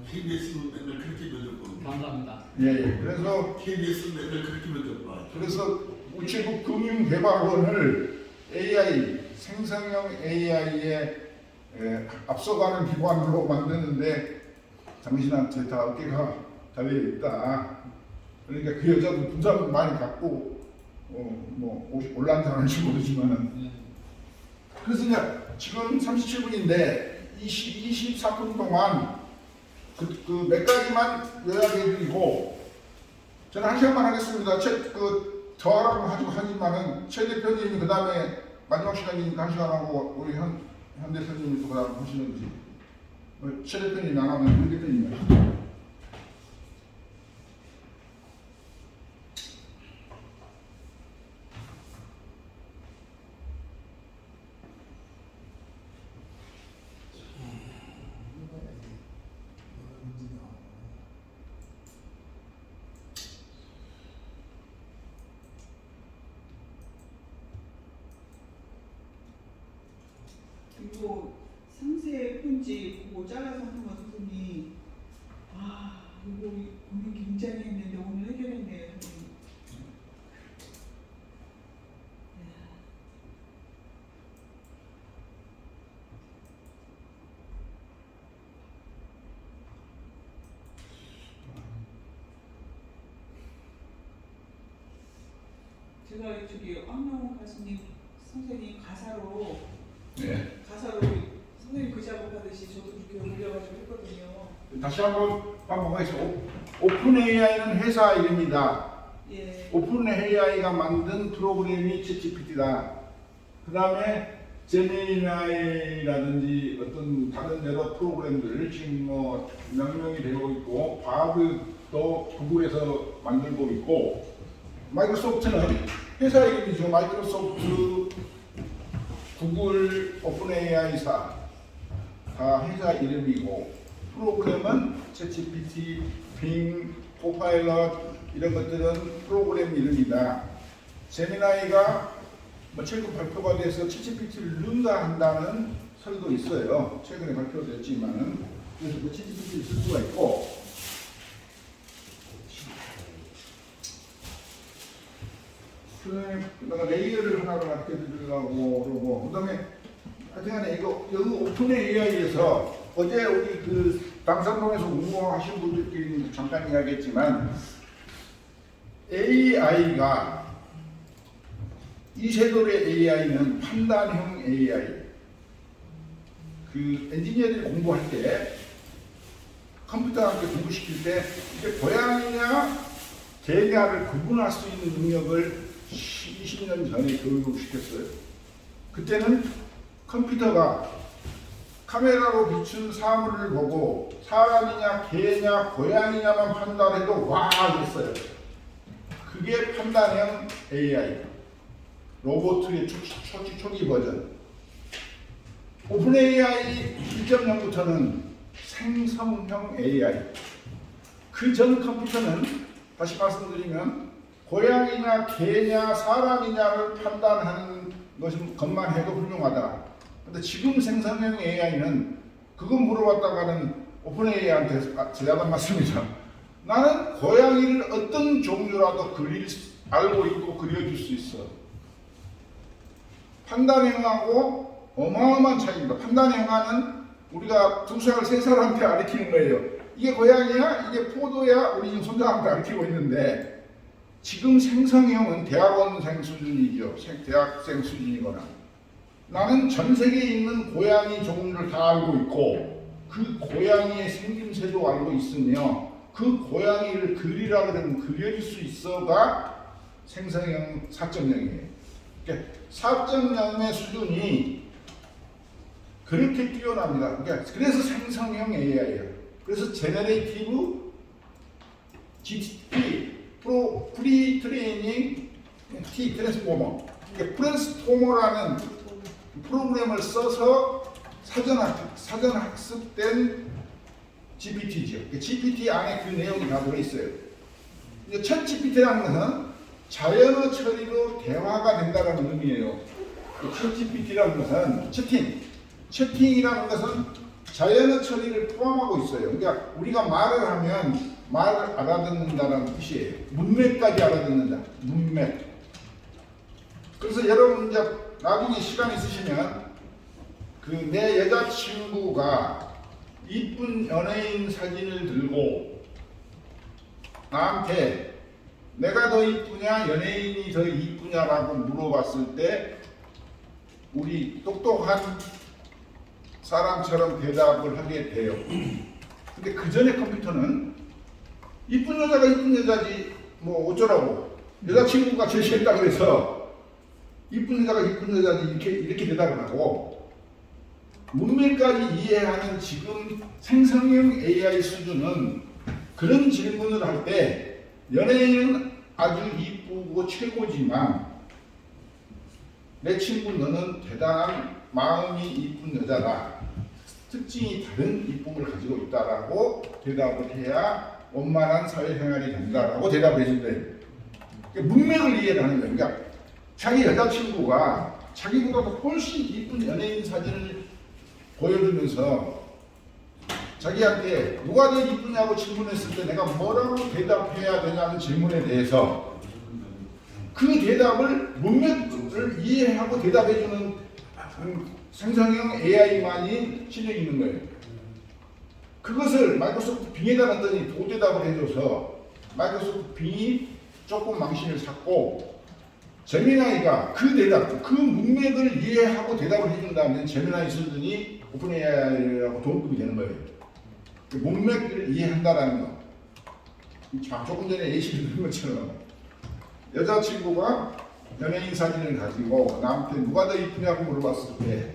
KBS는 맨날 그렇게 면접 봐. 감사합니다. 예. 그래서 KBS는 맨날 그렇게 면접 봐. 그래서 우체국 금융개발원을 AI 생성형 AI에 앞서가는 기관으로 만드는데 당신한테 다 어깨가 달려 있다. 그러니까 그 여자도 부담을 많이 갖고 뭐 올라앉았는지 모르지만은. 그래서 이제 지금 37분인데 24분 동안 그 몇 가지만 요약해드리고 저는 1시간만 하겠습니다. 더 하라고 하지만은 최 대표님이 그 다음에 마지막 시간이니까 1시간 하고 우리 현 대표님이 또 그 다음에 하시는지. 최 대표님이 안 하면 현 대표님이 하시죠. 이거 상세 편지 보고 잘라서 하는 거 선생님, 이거 고민 굉장히 했는데 오늘 해결했네요 선생님. 제가 저기 황명호 가수님 선생님 가사로 선생님 그 작업하듯이 저도 그렇게 올려가지고 했거든요. 다시 한번 반복하겠습니다. 오픈 AI는 회사 이름이다. 예. 오픈 AI가 만든 프로그램이 챗GPT다. 그 다음에 제미나이라든지 어떤 다른 여러 프로그램들 지금 뭐 명명이 되고 있고 바브도 구글에서 만들고 있고, 마이크로소프트는 회사 이름이죠. 마이크로소프트, 구글, 오픈 AI사 다 회사 이름이고, 프로그램은 챗GPT, 빙, 코파일럿 이런 것들은 프로그램 이름이다. 제미나이가 뭐 최근 발표가 돼서 챗GPT를 능가한다는 설도 있어요. 최근에 발표됐지만은. 그래서 그 챗GPT를 쓸 수가 있고, 그다음에 내가 레이어를 하나를 가르쳐 드리려고 그러고 그다음에 하여튼간에 이거 여기 오픈 AI에서 어제 우리 그 당산동에서 공부하신 분들끼리 잠깐 이야기했지만 AI가 이세돌의 AI는 판단형 AI. 그 엔지니어들이 공부할 때 컴퓨터한테 공부시킬 때 이게 고양이냐 개냐를 구분할 수 있는 능력을 20년 전에 교육을 시켰어요. 그때는 컴퓨터가 카메라로 비춘 사물을 보고 사람이냐 개냐 고양이냐만 판단해도 와 이랬어요. 그게 판단형 AI. 로봇의 초기 버전. 오픈 AI 1.0부터는 생성형 AI. 그 전 컴퓨터는 다시 말씀드리면 고양이냐 개냐 사람이냐를 판단하는 것만 해도 훌륭하다. 근데 지금 생성형 AI는 그거 물어봤다가는 오픈 AI한테 제가 맞습니다. 나는 고양이를 어떤 종류라도 알고 있고 그려줄 수 있어. 판단형하고 어마어마한 차이입니다. 판단형은 우리가 2살, 3살한테 가르치는 거예요. 이게 고양이야? 이게 포도야? 우리 지금 손자한테 가르치고 있는데 지금 생성형은 대학원생 수준이죠. 대학생 수준이거나 나는 전 세계에 있는 고양이 종류를 다 알고 있고 그 고양이의 생김새도 알고 있으며 그 고양이를 그리라 그러면 그려줄 수 있어가 생성형 4.0이에요. 그러니까 4.0의 수준이 그렇게 뛰어납니다. 그러니까 그래서 생성형 AI예요. 그래서 제너레이티브 GTP 프리 트레이닝 T 트랜스포머. 그러니까 트랜스포머라는 프로그램을 써서 사전 학습된 GPT죠. GPT 안에 그 내용이 다 들어있어요. 첫 GPT라는 것은 자연어 처리로 대화가 된다는 의미예요. 첫 GPT라는 것은 채팅이라는 것은 자연어 처리를 포함하고 있어요. 그러니까 우리가 말을 하면 말을 알아듣는다는 뜻이에요. 문맥까지 알아듣는다. 문맥. 그래서 여러분 이제 나중에 시간 있으시면 그 내 여자친구가 이쁜 연예인 사진을 들고 나한테 내가 더 이쁘냐 연예인이 더 이쁘냐라고 물어봤을 때 우리 똑똑한 사람처럼 대답을 하게 돼요. 근데 그 전에 컴퓨터는 이쁜 여자가 이쁜 여자지 뭐 어쩌라고 여자친구가 제시했다 그래서 이쁜 여자가 이쁜 여자지 이렇게 대답을 하고 문맥까지 이해하는 지금 생성형 AI 수준은 그런 질문을 할 때 연예인은 아주 이쁘고 최고지만 내 친구 너는 대단한 마음이 이쁜 여자다. 특징이 다른 이쁨을 가지고 있다라고 대답을 해야 원만한 사회생활이 된다라고 대답을 해준대요. 그러니까 문맥을 이해를 하는 거예요. 그러니까 자기 여자친구가 자기보다 훨씬 이쁜 연예인 사진을 보여주면서 자기한테 누가 더 이쁘냐고 질문했을 때 내가 뭐라고 대답해야 되냐는 질문에 대해서 그 대답을 문맥을 이해하고 대답해주는 생성형 AI만이 실력이 있는 거예요. 그것을 마이크로소프트 빙에다 놨더니 도대답을 해줘서 마이크로소프트 빙이 조금 망신을 샀고 제미나이가 그 대답, 그 문맥을 이해하고 대답을 해준다면 제미나이 수준이 오픈 AI라고 동급이 되는 거예요. 그 문맥을 이해한다라는 거. 조금 전에 예시를 든 것처럼 여자친구가 연예인 사진을 가지고 나한테 누가 더 이쁘냐고 물어봤을 때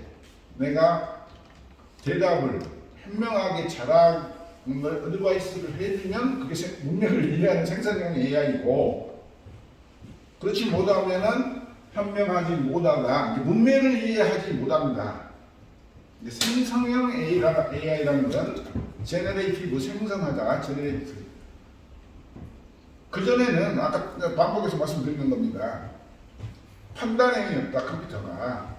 내가 대답을 현명하게 잘하는 걸 어드바이스를 해주면 그게 문맥을 이해하는 생성형 AI고 그렇지 못하면은 현명하지 못하다. 문맥을 이해하지 못합니다. 생성형 AI라는 건 제너레이티브 생성하다. 제너레이티브. 그전에는 아까 반복해서 말씀드리는 겁니다. 판단형이었다 컴퓨터가.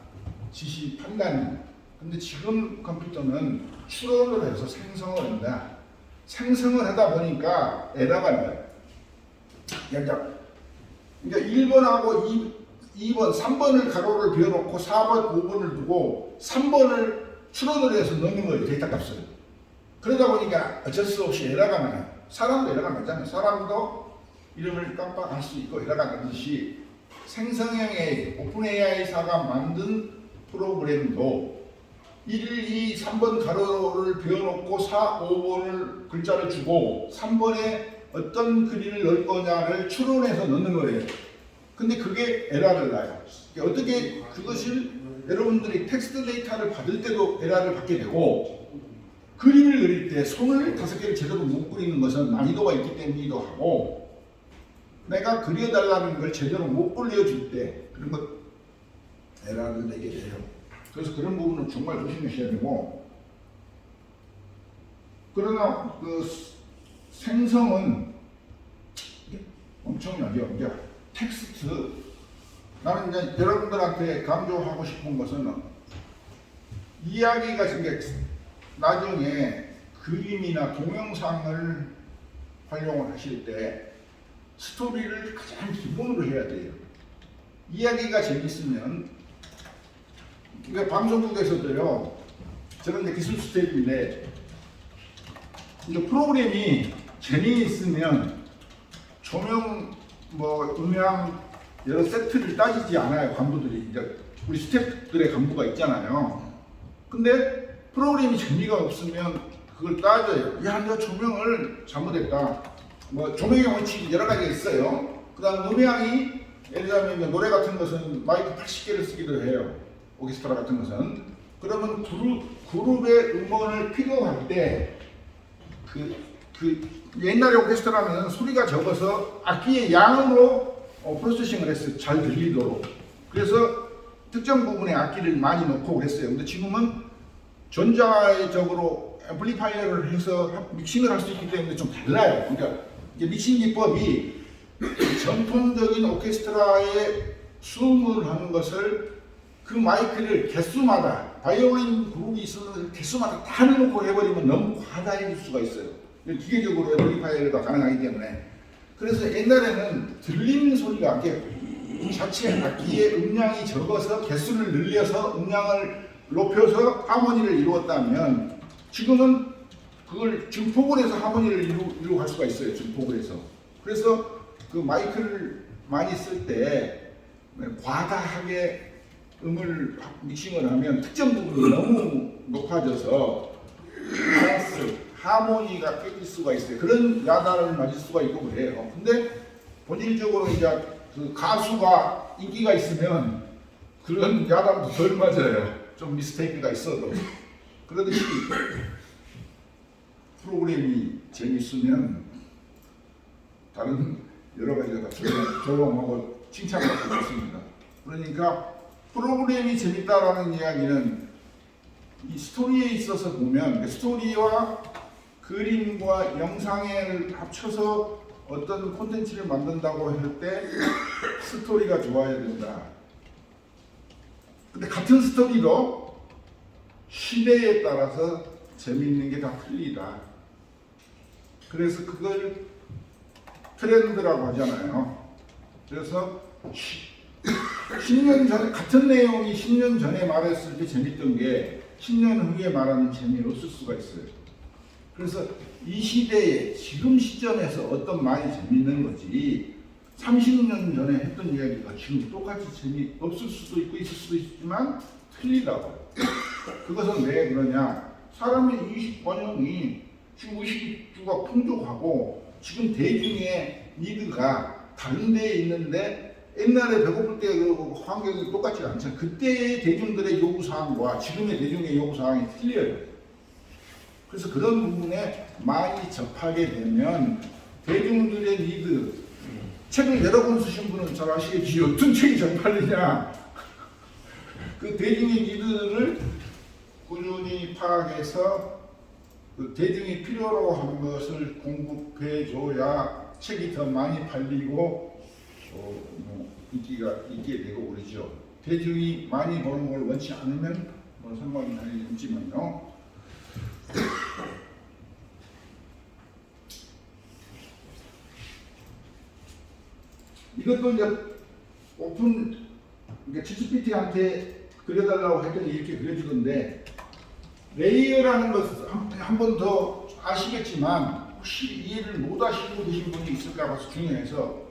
지시 판단형. 근데 지금 컴퓨터는 추론을 해서 생성을 한다. 생성을 하다 보니까 에러가 나요. 그러니까 그러니까 1번하고 2번, 3번을 가로를 비워놓고 4번, 5번을 두고 3번을 추론을 해서 넣는 거예요. 데이터 값을. 그러다 보니까 어쩔 수 없이 에러가 나요. 사람도 에러가 나잖아요. 사람도 이름을 깜빡할 수 있고 에러가 나듯이 생성형의 오픈 AI사가 만든 프로그램도 1, 2, 3번 가로를 비워놓고 4, 5번을 글자를 주고 3번에 어떤 글을 넣을 거냐를 추론해서 넣는 거예요. 근데 그게 에러를 나요. 어떻게 그것을 여러분들이 텍스트 데이터를 받을 때도 에러를 받게 되고 그림을 그릴 때 손을 5개를 제대로 못 그리는 것은 난이도가 있기 때문이기도 하고 내가 그려달라는 걸 제대로 못 그려줄 때 그런 것 에러를 내게 돼요. 그래서 그런 부분은 정말 조심하셔야 되고 그러나 그 생성은 엄청나죠. 이제 텍스트 나는 이제 여러분들한테 강조하고 싶은 것은 이야기가 이제 나중에 그림이나 동영상을 활용을 하실 때 스토리를 가장 기본으로 해야 돼요. 이야기가 재밌으면 그러니까 방송국에서도요. 저는 이제 기술 스텝인데 이제 프로그램이 재미있으면 조명, 음향 여러 세트를 따지지 않아요. 간부들이 이제 우리 스태프들의 간부가 있잖아요. 근데 프로그램이 재미가 없으면 그걸 따져요. 야, 내가 조명을 잘못했다. 조명의 원칙이 여러 가지가 있어요. 그다음 음향이 예를 들면 노래 같은 것은 마이크 80개를 쓰기도 해요. 오케스트라 같은 것은. 그러면 그룹의 음원을 필요할 때 옛날에 오케스트라는 소리가 적어서 악기의 양으로 프로세싱을 했어요. 잘 들리도록. 그래서 특정 부분에 악기를 많이 넣고 그랬어요. 근데 지금은 전자적으로 앰플리파이어를 해서 믹싱을 할 수 있기 때문에 좀 달라요. 그러니까 이제 믹싱 기법이 전통적인 오케스트라에 수음을 하는 것을 그 마이크를 개수마다 바이올린 그룹이 있으면 개수마다 다 넣고 해버리면 너무 과다해질 수가 있어요. 기계적으로 앰플리파이어가 가능하기 때문에. 그래서 옛날에는 들리는 소리가 악기 자체 악기의 음량이 적어서 개수를 늘려서 음량을 높여서 하모니를 이루었다면 지금은 그걸 증폭을 해서 하모니를 이루어갈 수가 있어요. 증폭을 해서. 그래서 그 마이크를 많이 쓸 때 과다하게 음을 믹싱을 하면 특정 부분이 너무 높아져서 하모니가 깨질 수가 있어요. 그런 야단을 맞을 수가 있고 그래요. 근데 본질적으로 이제 그 가수가 인기가 있으면 그런 야단도 덜 맞아요. 좀 미스테이크가 있어도. 그러듯이 프로그램이 재밌으면 다른 여러 가지가 조용하고 칭찬받고 있습니다. 그러니까 프로그램이 재밌다라는 이야기는 이 스토리에 있어서 보면 스토리와 그림과 영상을 합쳐서 어떤 콘텐츠를 만든다고 할 때 스토리가 좋아야 된다. 근데 같은 스토리도 시대에 따라서 재밌는 게 다 틀리다. 그래서 그걸 트렌드라고 하잖아요. 그래서 10년 전에 같은 내용이 10년 전에 말했을 때 재밌던 게 10년 후에 말하는 재미는 없을 수가 있어요. 그래서 이 시대에 지금 시점에서 어떤 말이 재밌는 거지 30년 전에 했던 이야기가 지금 똑같이 재미없을 수도 있고 있을 수도 있지만 틀리다고. 그것은 왜 그러냐? 사람의 의식 번영이 지금 의식주가 풍족하고 지금 대중의 니드가 다른 데에 있는데 옛날에 배고플 때 그 환경이 똑같지 않잖아요. 그때의 대중들의 요구사항과 지금의 대중의 요구사항이 틀려요. 그래서 그런 부분에 많이 접하게 되면 대중들의 니드, 책을 여러 권 쓰신 분은 잘 아시겠지. 어떤 책이 잘 팔리냐. 그 대중의 니드를 꾸준히 파악해서 그 대중이 필요로 하는 것을 공급해줘야 책이 더 많이 팔리고 인기가 있게 되고 그러죠. 대중이 많이 보는 걸 원치 않으면 상관이 없지만요. 이것도 이제 오픈 그러니까 챗GPT한테 그려달라고 했더니 이렇게 그려주던데 레이어라는 것을 한 번 더 아시겠지만 혹시 이해를 못 하시고 계신 분이 있을까 봐서 중요해서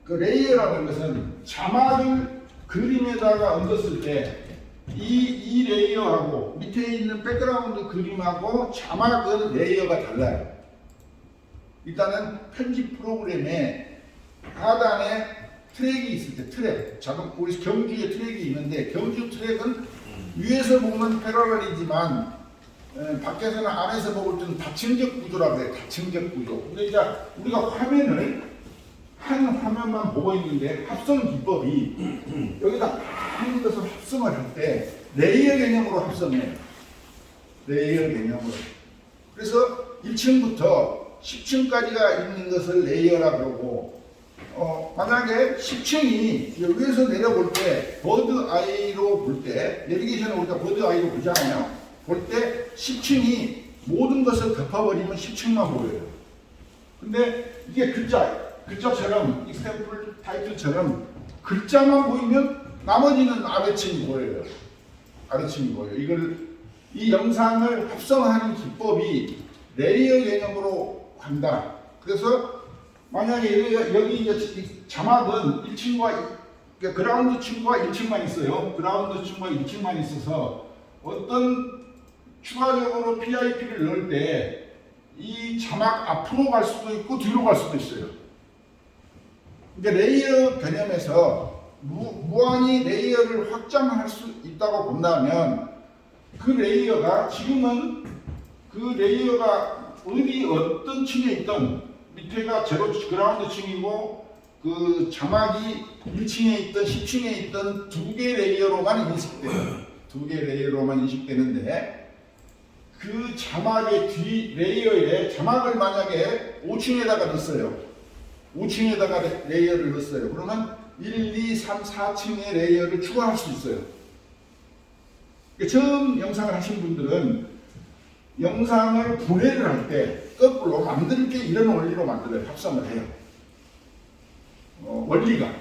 그 레이어라는 것은 자막을 그림에다가 얹었을 때 이 레이어하고 밑에 있는 백그라운드 그림하고 자막은 레이어가 달라요. 일단은 편집 프로그램에 하단에 트랙이 있을 때 트랙, 작은 우리 경주에 트랙이 있는데 경주 트랙은 위에서 보면 패러렐이지만 밖에서는 안에서 먹을 때는 다층적 구조라고 해요. 다층적 구조. 근데 이제 우리가 화면을 한 화면만 보고 있는데 합성 기법이 여기다 많은 것을 합성을 할 때 레이어 개념으로 합성해요. 레이어 개념으로. 그래서 1층부터 10층까지가 있는 것을 레이어라고 그러고 만약에 10층이 위에서 내려볼 때 버드 아이로 볼 때 내비게이션을 우리가 버드 아이로 보잖아요. 볼 때 10층이 모든 것을 덮어버리면 10층만 보여요. 근데 이게 글자처럼 익스템플 타이틀처럼 글자만 보이면 나머지는 아래층이 보여요. 아래층이 보여요. 이 영상을 합성하는 기법이 레이어 개념으로 한다. 그래서 만약에 여기 이제 자막은 1층과 그라운드 층과 1층만 있어요. 그라운드 층과 1층만 있어서 어떤 추가적으로 PIP를 넣을 때 이 자막 앞으로 갈 수도 있고 뒤로 갈 수도 있어요. 이제 레이어 개념에서 무한히 레이어를 확장할 수 있다고 본다면 그 레이어가 지금은 그 레이어가 어떤 층에 있던 밑에가 제로 그라운드 층이고 그 자막이 1층에 있던 10층에 있던 두 개 레이어로만 인식돼요. 두 개 레이어로만 인식되는데 그 자막의 뒤 레이어에 자막을 만약에 5층에다가 넣었어요. 5층에다가 레이어를 넣었어요. 그러면 1, 2, 3, 4층의 레이어를 추가할 수 있어요. 처음 영상을 하신 분들은 영상을 분해를 할 때 거꾸로 만들 게 이런 원리로 만들어요. 합성을 해요. 원리가.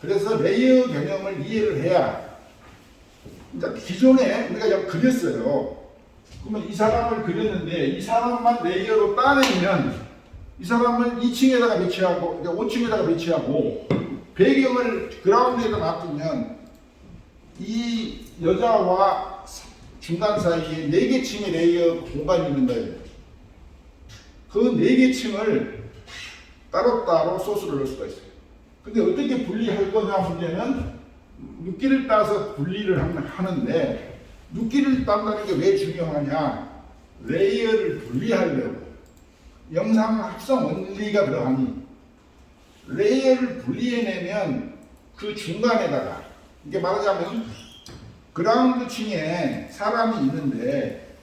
그래서 레이어 개념을 이해를 해야 이제 기존에 우리가 그렸어요. 그러면 이 사람을 그렸는데 이 사람만 레이어로 따내면 이 사람을 2층에다가 배치하고 5층에다가 배치하고 배경을 그라운드에다 놔두면 이 여자와 중간 사이에 4개 층의 레이어 공간이 있는 거예요. 그 4개 층을 따로따로 소스를 넣을 수가 있어요. 근데 어떻게 분리할 거냐 문제는 눕기를 따서 분리를 하는데 눕기를 딴다는 게 왜 중요하냐? 레이어를 분리하려고 영상 합성 원리가 들어가니 레이어를 분리해내면 그 중간에다가 이게 말하자면 그라운드 층에 사람이 있는데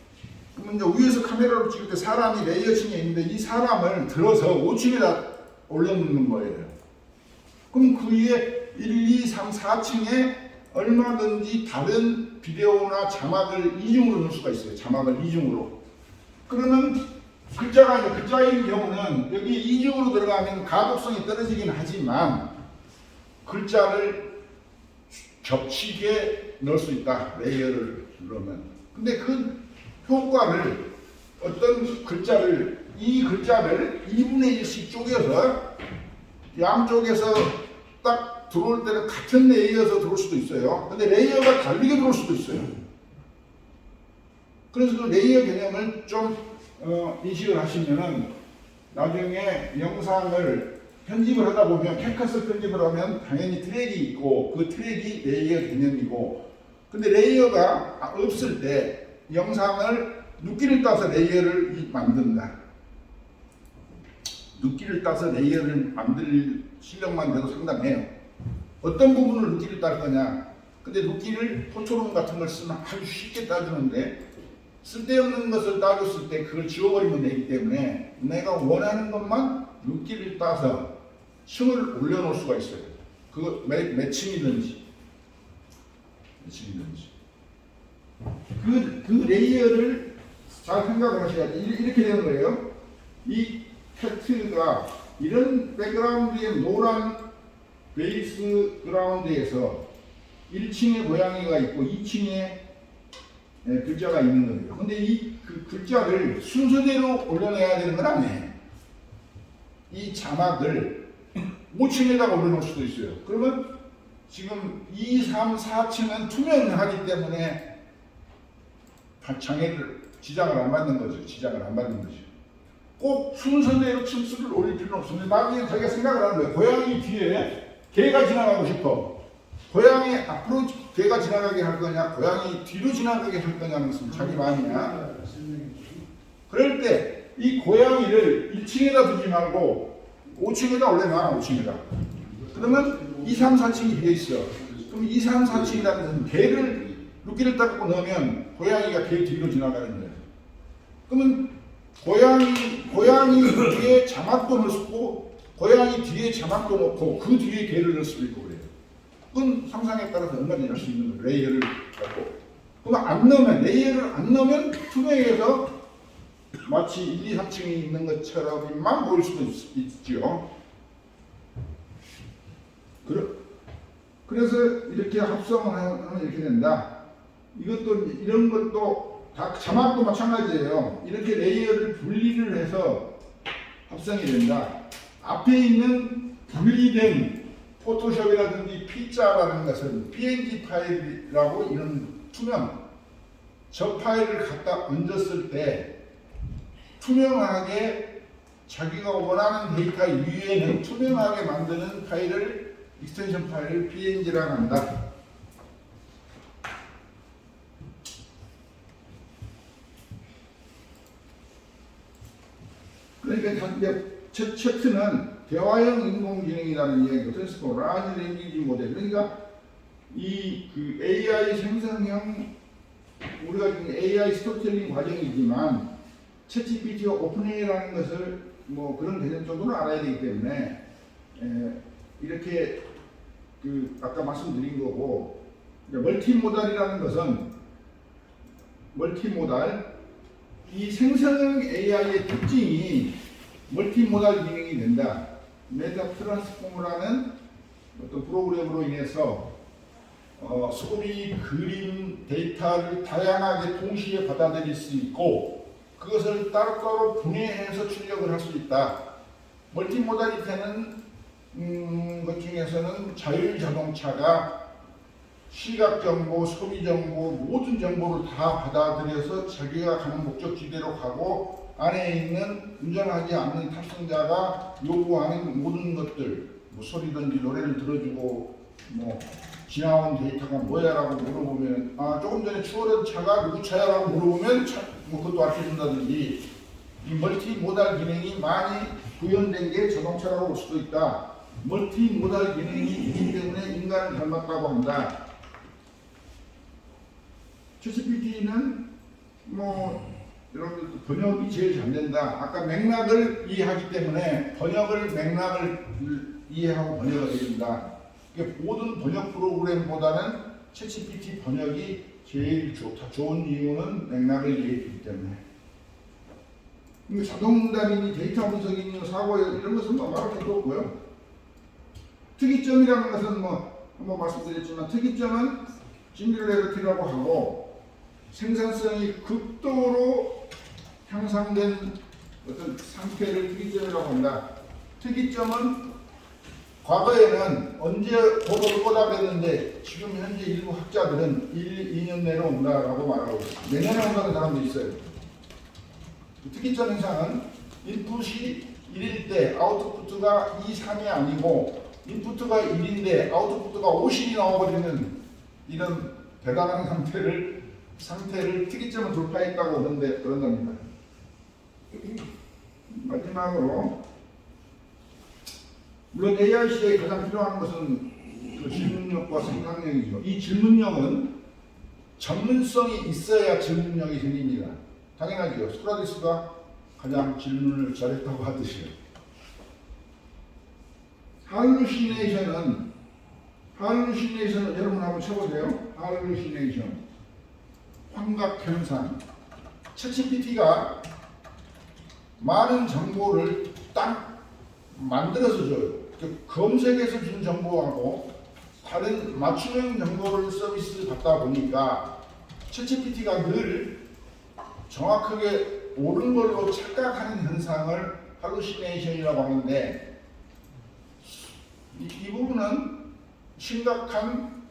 그러면 이제 위에서 카메라로 찍을 때 사람이 레이어 층에 있는데 이 사람을 들어서 5층에다 올려놓는 거예요. 그럼 그 위에 1, 2, 3, 4층에 얼마든지 다른 비디오나 자막을 이중으로 넣을 수가 있어요. 자막을 이중으로. 그러면 글자인 경우는 여기 이중으로 들어가면 가독성이 떨어지긴 하지만 글자를 겹치게 넣을 수 있다. 레이어를 넣으면. 근데 그 효과를 어떤 글자를 이 글자를 2분의 1씩 쪼개서 양쪽에서 딱 들어올 때는 같은 레이어에서 들어올 수도 있어요. 근데 레이어가 다르게 들어올 수도 있어요. 그래서 그 레이어 개념을 좀 인식을 하시면은 나중에 영상을 편집을 하다 보면 캡컷을 편집을 하면 당연히 트랙이 있고 그 트랙이 레이어 개념이고 근데 레이어가 없을 때 영상을 눕기를 따서 레이어를 만든다. 눕기를 따서 레이어를 만들 실력만 돼도 상당해요. 어떤 부분을 눕기를 딸 거냐? 근데 눕기를 포토론 같은 걸 쓰면 아주 쉽게 따주는데 쓸데없는 것을 따줬을 때 그걸 지워버리면 되기 때문에 내가 원하는 것만 눕기를 따서 층을 올려놓을 수가 있어요. 그 몇 층이든지 그 레이어를 잘 생각을 하셔야지. 이렇게 되는 거예요. 이 텍스트가 이런 백그라운드의 노란 베이스 그라운드에서 1층에 고양이가 있고 2층에 글자가 있는 거예요. 근데 이 그 글자를 순서대로 올려내야 되는 건 아니에요. 이 자막을 5층에다가 올려놓을 수도 있어요. 그러면 지금 2, 3, 4층은 투명하기 때문에 장애를 지장을 안 받는 거죠. 지장을 안 받는 거죠. 꼭 순서대로 층수를 올릴 필요는 없습니다. 나중에 자기가 생각을 하는 거예요. 고양이 뒤에 개가 지나가고 싶어. 고양이 앞으로 개가 지나가게 할 거냐, 고양이 뒤로 지나가게 할 거냐는 것은 자기 마음이야. 그럴 때 이 고양이를 1층에다 두지 말고 5층에다 올려놔. 5층에다. 그러면 2, 3, 4층이 비어 있어. 그럼 2, 3, 4층이라는 것은 개를 루키를 닦고 넣으면 고양이가 개 뒤로 지나가는 거예요. 그러면 고양이 뒤에 자막도 넣고 고양이 뒤에 자막도 넣고 그 뒤에 개를 넣을 수도 있고 그래요. 그건 상상에 따라서 얼마든지 할 수 있는 거예요. 레이어를 갖고. 그러면 안 넣으면 레이어를 안 넣으면 투명해서 마치 1, 2, 3층이 있는 것처럼만 보일 수도 있죠. 그래서 이렇게 합성을 하면 이렇게 된다. 이것도 이런 것도 다 자막도 마찬가지예요. 이렇게 레이어를 분리를 해서 합성이 된다. 앞에 있는 분리된 포토샵이라든지 피자라는 것은 PNG 파일이라고 이런 투명 저 파일을 갖다 얹었을 때 투명하게 자기가 원하는 데이터 위에는 투명하게 만드는 파일을 익스텐션 파일을 PNG라고 한다. 그러니까 첫 챕터는 대화형 인공지능이라는 이야기고 트랜스포머 라지 랭귀지 모델. 그러니까 그 AI 생성형 우리가 지금 AI 스토리텔링 과정이지만 챗GPT와 오픈AI라는 것을 뭐 그런 개념 정도는 알아야 되기 때문에 이렇게 그 아까 말씀드린 거고 멀티모달이라는 것은 멀티모달 이 생성형 AI의 특징이 멀티모달 기능이 된다. 메타 트랜스포머라는 어떤 프로그램으로 인해서 소리, 그림, 데이터를 다양하게 동시에 받아들일 수 있고 그것을 따로따로 분해해서 출력을 할 수 있다. 멀티모달리티는 것 중에서는 자율자동차가 시각 정보, 소리 정보, 모든 정보를 다 받아들여서 자기가 가는 목적지대로 가고 안에 있는 운전하지 않는 탑승자가 요구하는 모든 것들, 뭐 소리든지 노래를 들어주고 뭐 지나온 데이터가 뭐야라고 물어보면 조금 전에 추월한 차가 누구 차야라고 물어보면 뭐 그것도 알려준다든지 이 멀티모달 기능이 많이 구현된 게 자동차라고 볼 수도 있다. 멀티모달 기능이 있기 때문에 인간을 닮았다고 한다. 챗GPT는 뭐 여러분들 번역이 제일 잘 된다. 아까 맥락을 이해하기 때문에 맥락을 이해하고 번역을 해야 된다. 모든 번역 프로그램보다는 챗GPT 번역이 제일 좋은 이유는 맥락을 이해했기 때문에. 자동응답이니 데이터 분석이니 사고 이런 것은 뭐 말할 것도 없고요. 특이점이라는 것은 뭐 한번 말씀드렸지만 특이점은 싱귤레리티라고 하고 생산성이 극도로 향상된 어떤 상태를 특이점이라고 한다. 특이점은 과거에는 언제 보도를 꽂아냈는데 지금 현재 일부 학자들은 1, 2년 내로 온다라고 말하고 있습니다. 내년에 온다는 사람도 있어요. 특이점 현상은 인풋이 1일 때 아웃풋가 2, 3이 아니고 인풋가 1인데 아웃풋가 50이 나와버리는 이런 대단한 상태를 특이점을 돌파했다고 그런답니다. 마지막으로 물론 AI 시대에 가장 필요한 것은 그 질문력과 생각력이죠. 이 질문력은 전문성이 있어야 질문력이 생깁니다. 당연하죠. 소크라테스가 가장 질문을 잘했다고 하듯이요. 할루시네이션은 여러분 한번 쳐보세요. 할루시네이션, 환각 현상. 챗GPT가 많은 정보를 딱 만들어서 줘요. 검색해서 준 정보하고 다른 맞춤형 정보를 서비스 받다 보니까 챗GPT가 늘 정확하게 옳은 걸로 착각하는 현상을 할루시네이션이라고 하는데 이 부분은 심각한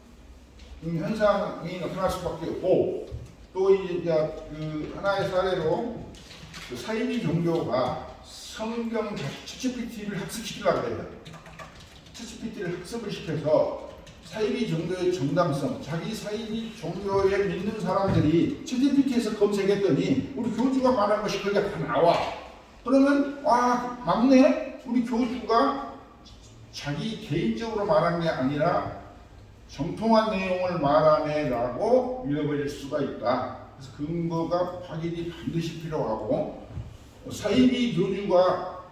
현상이 나타날 수밖에 없고 또 이제 그 하나의 사례로 그 사이비 종교가 성경 챗GPT를 학습시키려고 해요. 챗GPT를 학습을 시켜서 사이비 종교의 정당성, 자기 사이비 종교에 믿는 사람들이 챗GPT에서 검색했더니 우리 교주가 말한 것이 거기가 다 나와. 그러면 아 맞네. 우리 교주가 자기 개인적으로 말한 게 아니라 정통한 내용을 말하네라고 믿어버릴 수가 있다. 그래서 근거가 확인이 반드시 필요하고 사이비 교주가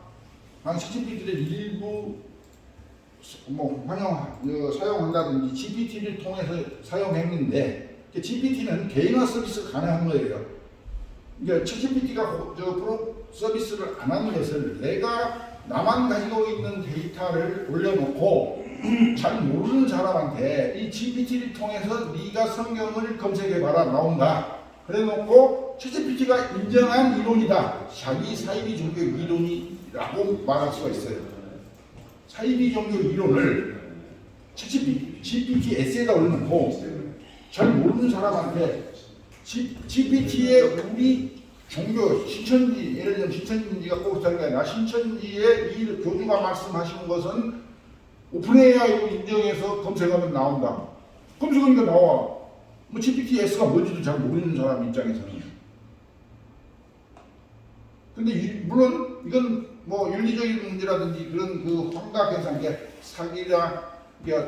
한 챗GPT를 일부 사용한다든지 GPT를 통해서 사용했는데 GPT는 개인화 서비스가 가능한 거예요. 그러니까 챗GPT가 프로 서비스를 안 하는 것을 내가 나만 가지고 있는 데이터를 올려놓고 잘 모르는 사람한테 이 GPT를 통해서 네가 성경을 검색해봐라 나온다. 그래놓고 챗GPT가 인정한 이론이다. 자기 사이비 종교 이론이라고 말할 수가 있어요. 사이비 종교 이론을 GPT 에세이에다 올려놓고 잘 모르는 사람한테 GPT의 우리 종교 신천지 예를 들면 신천지가 꼭 다르게 나 신천지의 이 교주가 말씀하시는 것은 오픈 AI로 인정해서 검색하면 나온다. 검색하니까 나와. 뭐 GPTS가 뭔지도 잘 모르는 사람 입장에서는. 근데 물론 이건 뭐 윤리적인 문제라든지 그런 그 환각 현상, 사기라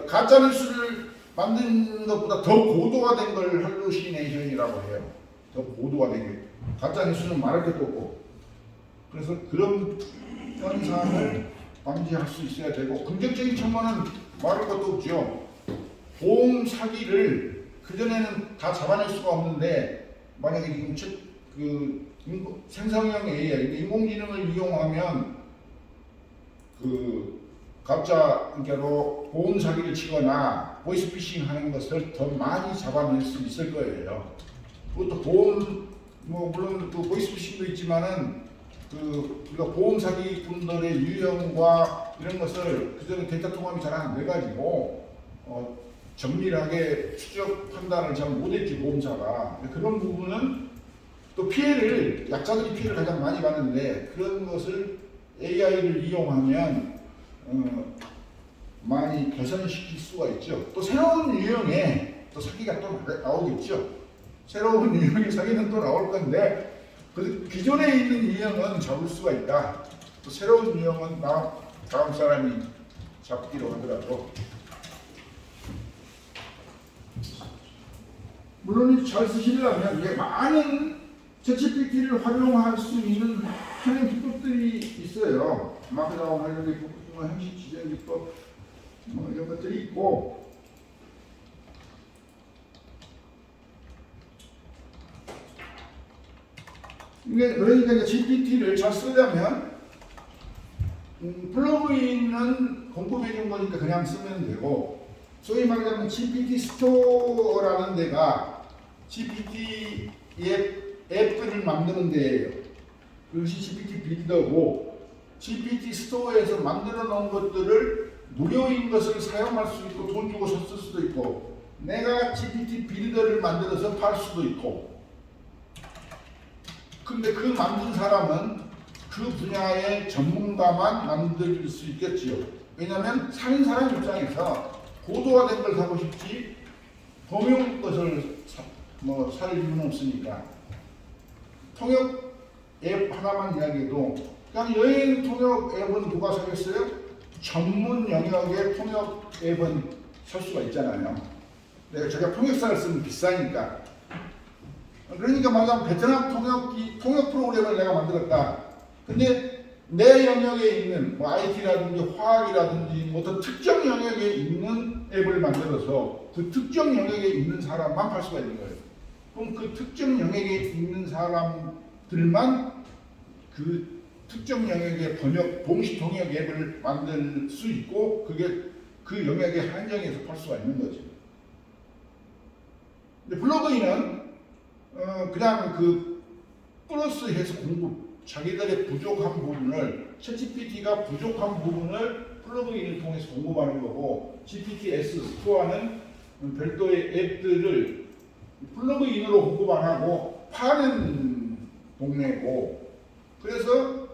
가짜 뉴스를 만든 것보다 더 고도화된 걸 할루시네이션이라고 해요. 더 고도화된 게. 가짜 뉴스는 말할 것도 없고. 그래서 그런 현상을 방지할 수 있어야 되고 긍정적인 측면은 말할 것도 없죠. 보험 사기를 그전에는 다 잡아낼 수가 없는데 만약에 지금 생성형 AI, 인공지능을 이용하면 그 가짜로 보험 사기를 치거나 보이스피싱 하는 것을 더 많이 잡아낼 수 있을 거예요. 그것도 보험 물론 그 보이스피싱도 있지만은 우리가 보험 사기꾼들의 유형과 이런 것을 그전에 데이터 통합이 잘 안 돼가지고 정밀하게 추적 판단을 잘 못했지 보험사가. 그런 부분은 또 약자들이 피해를 가장 많이 받는데 그런 것을 AI를 이용하면 많이 개선시킬 수가 있죠. 또 새로운 유형의 또 사기가 또 나오겠죠. 새로운 유형의 사기는 또 나올 건데 기존에 있는 유형은 잡을 수가 있다. 또 새로운 유형은 다음 사람이 잡기로 하더라도 물론 잘 쓰시려면 이게 많은 챗GPT를 활용할 수 있는 많은 기법들이 있어요. 마크다운 관련 기법, 형식 지정 기법 이런 것들이 있고 그러니까 GPT를 잘 쓰려면 플러그인은 공급해 준 거니까 그냥 쓰면 되고 소위 말하자면 GPT 스토어라는 데가 GPT 앱들을 만드는 데예요. 그것이 GPT 빌더고 GPT 스토어에서 만들어 놓은 것들을 무료인 것을 사용할 수 있고 돈 주고 샀을 수도 있고 내가 GPT 빌더를 만들어서 팔 수도 있고 근데 그 만든 사람은 그 분야의 전문가만 만들 수 있겠지요. 왜냐하면 사는 사람 입장에서 고도화된 걸 사고 싶지 범용 것을 살 이유는 없으니까. 통역 앱 하나만 이야기해도 그냥 여행 통역 앱은 누가 사겠어요? 전문 영역의 통역 앱은 살 수가 있잖아요. 제가 통역사를 쓰면 비싸니까. 그러니까 말하자면 베트남 통역 프로그램을 내가 만들었다. 근데 내 영역에 있는 IT라든지 화학이라든지 어떤 특정 영역에 있는 앱을 만들어서 그 특정 영역에 있는 사람만 팔 수가 있는 거예요. 그럼 그 특정 영역에 있는 사람들만 그 특정 영역의 번역 동시 통역 앱을 만들 수 있고 그게 그 영역에 한정해서 팔 수가 있는 거죠. 근데 플러그인은 그냥 그 플러스해서 공급 자기들의 부족한 부분을 챗GPT가 부족한 부분을 플러그인을 통해서 공급하는 거고 GPT-S 스토어는 별도의 앱들을 플러그인으로 공급 안 하고 파는 동네고 그래서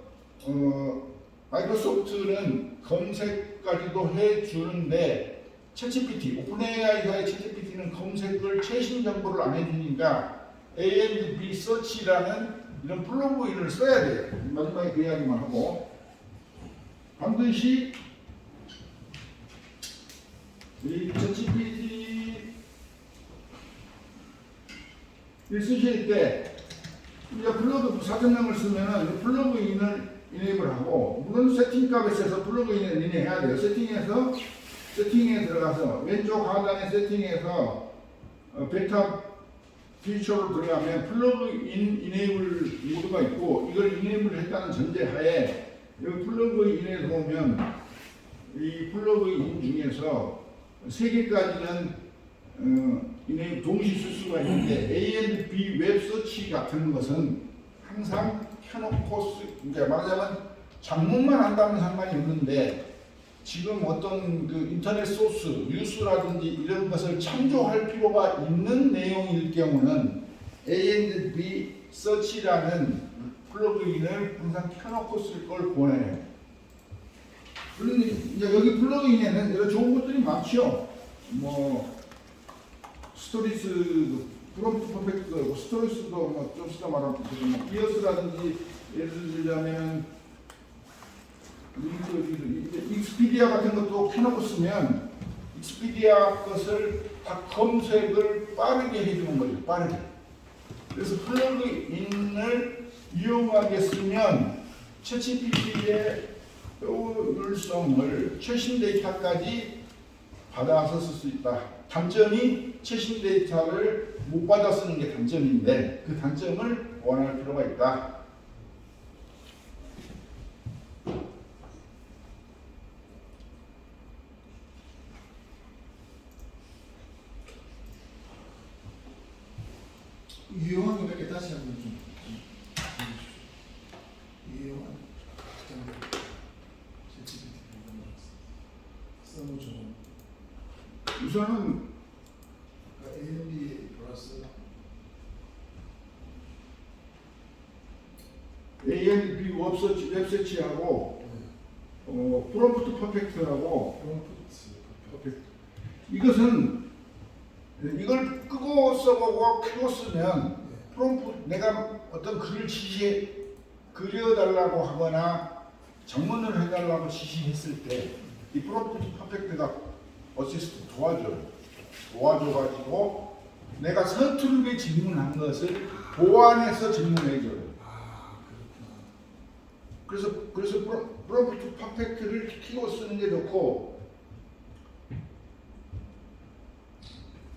마이크로소프트는 검색까지도 해주는데 챗GPT, 오픈AI의 챗GPT는 검색을 최신 정보를 안 해주니까 A&B 서치라는 이런 플러그인을 써야 돼요. 마지막에 그 이야기만 하고 반드시 이 챗GPT를 쓰실 때 이제 플러그 사전명을 쓰면은 플러그인을 이네이블하고 물론 세팅값에서 플러그인을 이네해야 돼요. 세팅에 들어가서 왼쪽 하단에 세팅에서 베타 피처로 들어가면 플러그인 이네이블 모드가 있고 이걸 이네이블 했다는 전제하에 여기 플러그인에 들어오면 이 플러그인 중에서 3개까지는 이네이블 동시 쓸 수가 있는데 A&B 웹 서치 같은 것은 항상 켜놓고 이제 말하자면 장문만 한다면 상관이 없는데 지금 어떤 그 인터넷 소스, 뉴스라든지 이런 것을 참조할 필요가 있는 내용일 경우는 A&B 서치라는 플러그인을 항상 켜놓고 쓸 걸 권해요. 그런데 이제 여기 플러그인에는 여러 좋은 것들이 많죠. 뭐 스토리스, 프롬프트 퍼펙트, 스토리스도 뭐좀 쓰다 말하면 뭐 이어스라든지 예를 들자면 익스피디아 같은 것도 켜놓고 쓰면 익스피디아 것을 다 검색을 빠르게 해주는 거죠. 빠르게. 그래서 플러그인을 이용하게 쓰면 챗GPT의 효율성을 최신 데이터까지 받아서 쓸 수 있다. 단점이 최신 데이터를 못 받아 쓰는 게 단점인데 그 단점을 보완할 필요가 있다. 유용한 거 몇 개 다시 한번 좀 유용한 써보죠. 우선은 A&B 플러스 A&B 웹서치하고 프롬프트 퍼펙트하고 프롬프트 이것은 이걸 끄고 써보고 켜고 쓰면 프롬프트 내가 어떤 글을 그려달라고 하거나 정문을 해달라고 지시했을 때 이 프롬프트 퍼펙트가 어시스트 도와줘가지고 내가 서투르게 질문한 것을 보완해서 질문해줘요. 그래서 프롬프트 퍼펙트를 켜고 쓰는 게 좋고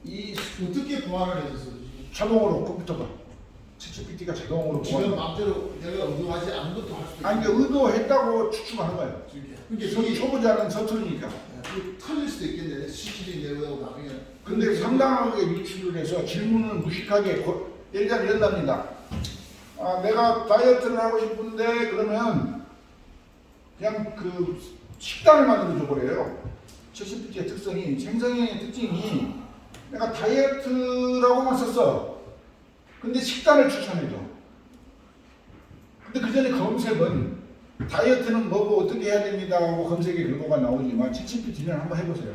이 어떻게 보완을 해줘서 자동으로 컴퓨터가 챗GPT가 자동으로 지금 마음대로 내가 의도하지 않은 것도 할 수 있고 아니 의도했다고 추측하는 거예요. 근데 저기 초보자는 서툴니까. 틀릴 수도 있겠네. CCTV 내고 나중에 근데 상당하게 유출을 해서 질문을 무식하게 예를 들면 이런답니다. 내가 다이어트를 하고 싶은데 그러면 그냥 그 식단을 만들어 줘버려요. 챗GPT의 특성이 생성의 특징이 내가 다이어트라고만 썼어. 근데 식단을 추천해줘. 근데 그 전에 검색은 다이어트는 뭐고 어떻게 해야 됩니다 하고 검색의 결과가 나오지만 챗GPT는 한번 해보세요.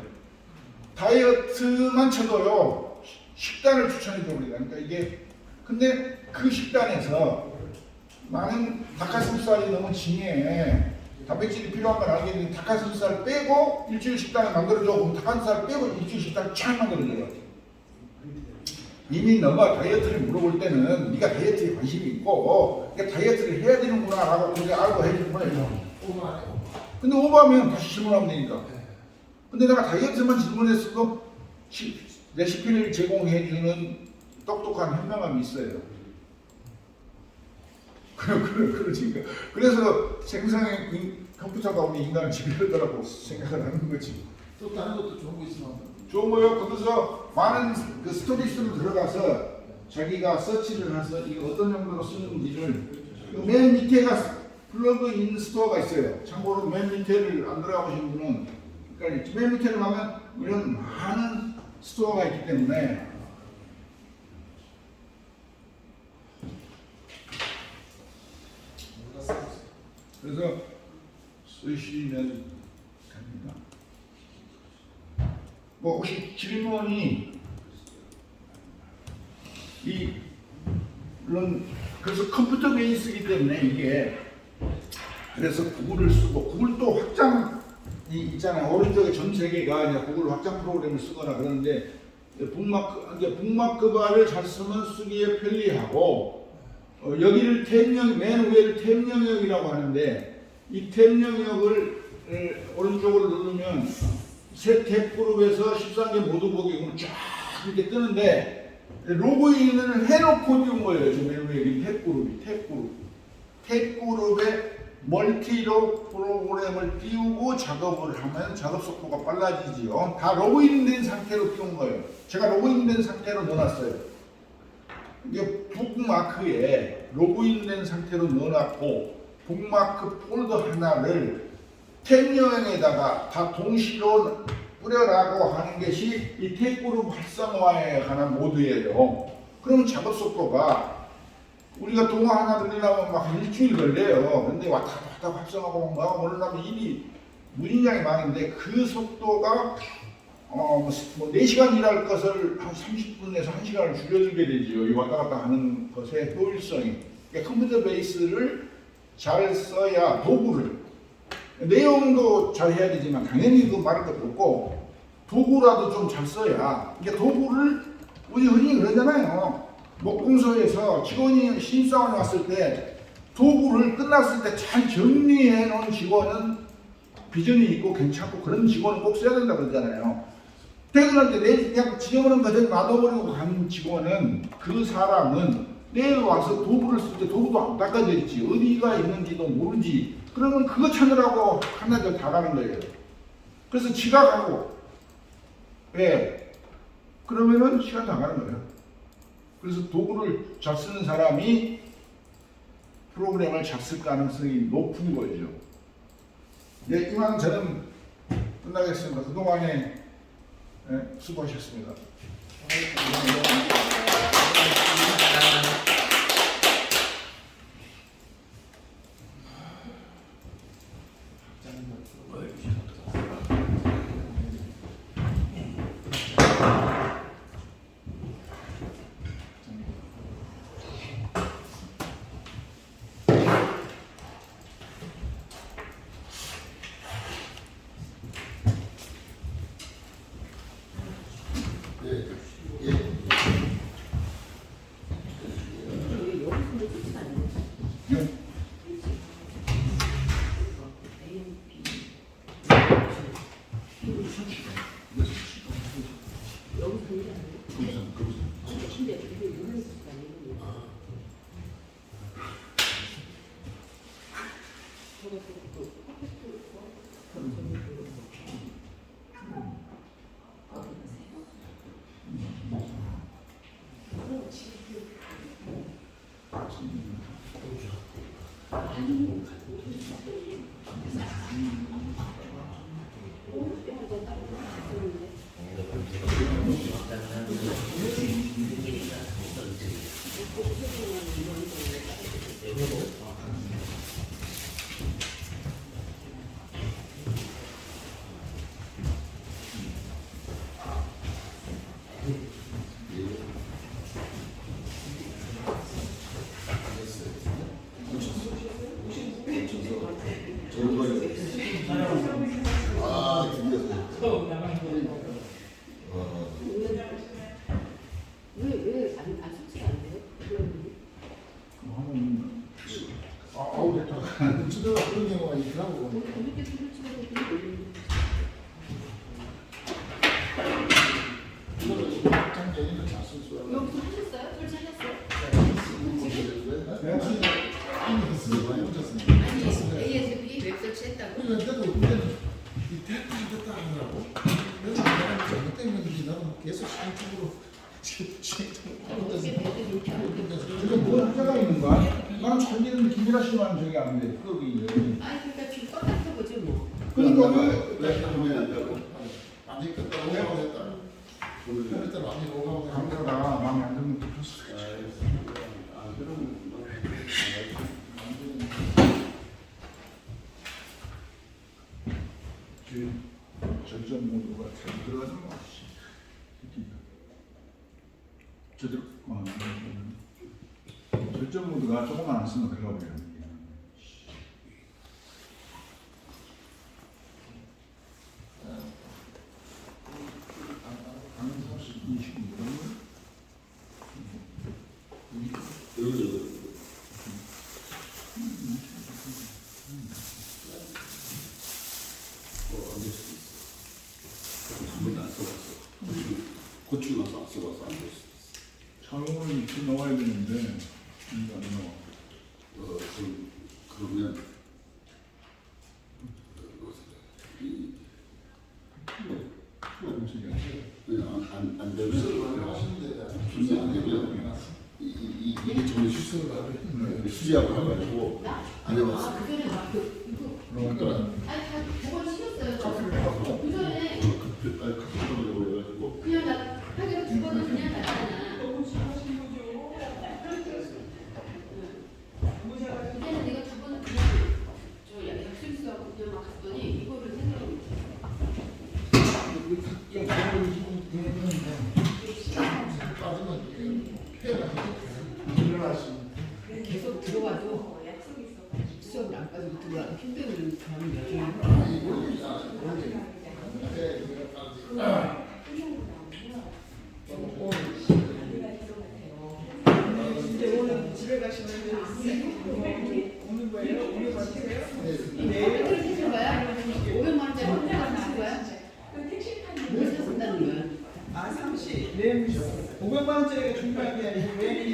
다이어트만 쳐도요 식단을 추천해줘 버리다. 그러니까 이게 근데 그 식단에서 나는 닭가슴살이 너무 징해. 단백질이 필요한 건 알겠는데 닭가슴살 빼고 일주일 식단을 만들어줘. 그럼 닭가슴살 빼고 일주일 식단을 쫙 만들어줘요. 이미 너가 다이어트를 물어볼 때는 네가 다이어트에 관심이 있고 그러니까 다이어트를 해야 되는구나 라고 그렇게 알고 해주는 거예요. 근데 오버하면 다시 질문하면 되니까. 근데 내가 다이어트만 질문했어도 레시피를 제공해주는 똑똑한 현명함이 있어요. 그러니까 그래서 생성의 컴퓨터가 우리 인간을 지배하더라고 생각을 하는 거지. 또 다른 것도 좋은 거 있으면 좋은 거요. 거기서 많은 그 스토리스로 들어가서 자기가 서치를 해서 이거 어떤 용도로 쓰는지를 맨 밑에가 플러그인 스토어가 있어요. 참고로 맨 밑에를 안 들어가 보신 분은 그러니까 맨 밑에를 가면 이런 많은 스토어가 있기 때문에 그래서 쓰시면 됩니다. 뭐 혹시 질문이 이런 그래서 컴퓨터 베이스이기 때문에 이게 그래서 구글을 쓰고 구글도 확장이 있잖아요. 오른쪽에 전 세계가 이제 구글 확장 프로그램을 쓰거나 그러는데 북마크 바를 잘 쓰면 쓰기에 편리하고 여기를 탭 맨 위에를 탭 영역이라고 하는데 이 탭 영역을 오른쪽으로 누르면 새 탭 그룹에서 13개 모두 보기 쫙 이렇게 뜨는데 로그인을 해놓고 띄운 거예요. 지금 맨 위에 탭 그룹이 탭 그룹에 멀티로 프로그램을 띄우고 작업을 하면 작업 속도가 빨라지지요. 다 로그인된 상태로 띄운 거예요. 제가 로그인된 상태로 넣어놨어요. 이게 북마크에 로그인된 상태로 넣어놨고 북마크 폴더 하나를 탭 여행에다가 다 동시로 뿌려라고 하는 것이 이 탭 그룹 활성화에 관한 모드예요. 그러면 작업 속도가 우리가 동화 하나 들리려면 막 일주일 걸려요. 근데 왔다 갔다 활성하고 뭔가 오늘라면 일이 문인량이 많은데 그 속도가 뭐 4시간 일할 것을 한 30분에서 1시간을 줄여주게 되죠. 이 왔다 갔다 하는 것의 효율성이. 그러니까 컴퓨터 베이스를 잘 써야 도구를 내용도 잘 해야 되지만 당연히 그 말할 것도 없고 도구라도 좀 잘 써야. 그러니까 도구를 우리 흔히 그러잖아요. 목공소에서 직원이 신입사원이 왔을 때 도구를 끝났을 때 잘 정리해 놓은 직원은 비전이 있고 괜찮고 그런 직원은 꼭 써야 된다고 그러잖아요. 퇴근할 때 그냥 지저분한 거를 놔둬버리고 가는 직원은 그 사람은 내일 와서 도구를 쓸 때 도구도 안 닦아져 있지 어디가 있는지도 모르지. 그러면 그거 찾느라고 하나둘 다 가는 거예요. 그래서 지각하고 왜? 그러면은 시간 다 가는 거예요. 그래서 도구를 잘 쓰는 사람이 프로그램을 잘 쓸 가능성이 높은 거죠. 예, 이만 저는 끝나겠습니다. 그동안에 수고하셨습니다. 주도가 그런 경우가 있더라고. 이거를 장 얘기는 잘 쓸 수 있어요. 여기서 하셨어요? 설치하셨어요? 지금 훔쳤어요. 많이 훔쳤으니까. 아니 ASP 웹 설치했다고? 그러니까 나도 그때는 이 택도 이겼다 하더라고. 그래서 내가 잘못 때문인지 나는 계속 시행착오로 어떻게 배들이 이렇게 안 돼? 지금 뭔 문제가 있는 거야? 난 자기는 김일아 씨만 저기 안 돼. 거기. 아니 그러니까 지금 껐다 보지 뭐. 그러니까 왜 그러면 안 되고? 완전히 끝다 오가고 했다. 그랬다 완전히 오가고 했다. 강대로다가 마음에 안 들면 또 폈어. 아, 그럼 뭐. 절전 모드가 잘 들어가는 거 같지. 제대로 절전 모드가 조금만 안 쓰면 들어가 버려. 고추 나서 안 써봐서 안 됐어. 자동으로 이렇게 넣어야 되는데 이거 안 넣어. 그러면 안 되면 준비 안 되면 이게 전에 수지하고 가가지고 안 해봤어. 아 그전에 막 이거 그러니까 아니 다 9번 쉬었어요. 그전에 그래가지고 그냥 나 하기로 2번은 그냥 나잖아. 너무 잘하신 거죠. 너무 잘하신 그때는 내가 2번은 그냥 저 약술수하고 그냥 막 갔더니 이거를 생각을 못해. 계속 들어와도 수업을 안 빠지고 들어와도 힘들면 가는 여정이 이제 오늘 집에 가시면 오는 거예요? 오늘 가세요? 왜 그렇게 해준 거야? 500만 원짜리 혼자가 주는 거야? 왜 쓴다는 거야? 아 30. 램 500만 원짜리가 중요한 게 아니고 램이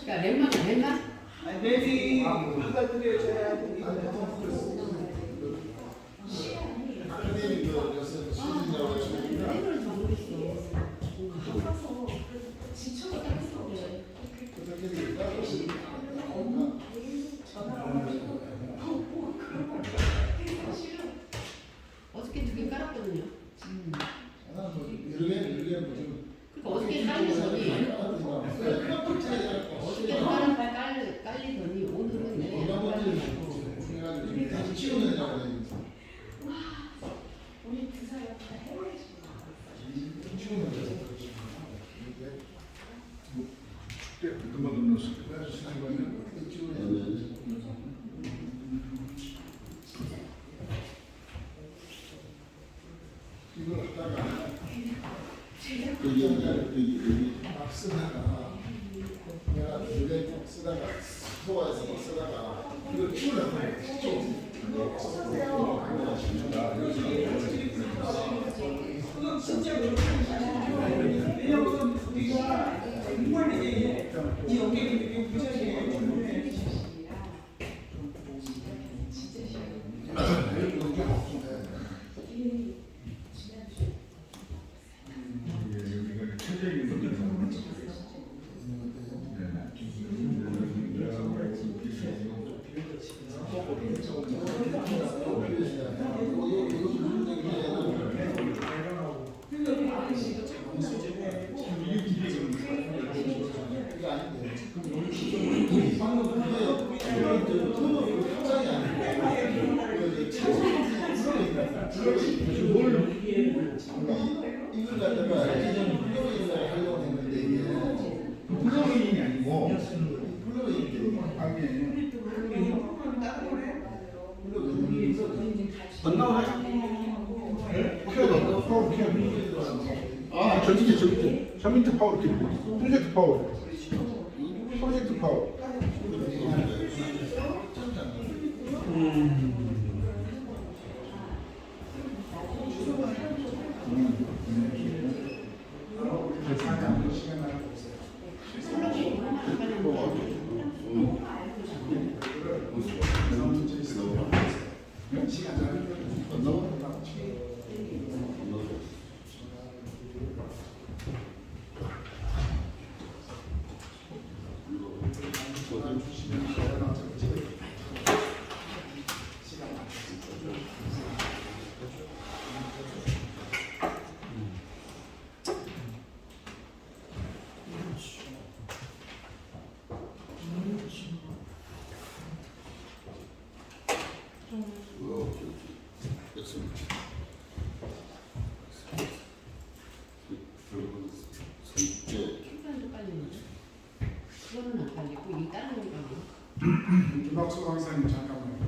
그러니까 lem만? 아니 램이 받아들여져야 되니까. 아카데미 그 요새 수준이라고 해가지고 lem을 더 모르겠어. 그렇게 되니까 어저께 2개 깔았거든요. 나는 뭐 이렇게 뭐 지금 그러니까 어저께 깔리더니 어저께 깔리더니 오늘은 내가 약간 그래가지고 다시 치우는 애라고 해야 치우는 애. 그때 그만 넣었어. 이걸 갖다가 여기 막 쓰다가 내가 물에 꼭 쓰다가 소화해서 막 쓰다가 이걸 키우려고 해. 그건 진짜 왜냐면 우리가 정말 이게 이 연계는 되게 무지하게 중요해. 여기가 체적인 문제는 이걸 갖다가 플러그인을 하려고 했는데 이게 플러그인이 아니고 플러그인인데 아니 안 나와. 파워 키워. 아 저기 전민트 파워 키워. 프로젝트 파워. 프로젝트 파워. 시간 잘 건너? 킬판도 빨리는데 그거는 안 빨리고 이 다른 건 빨리. 김학수 강사님 잠깐만요.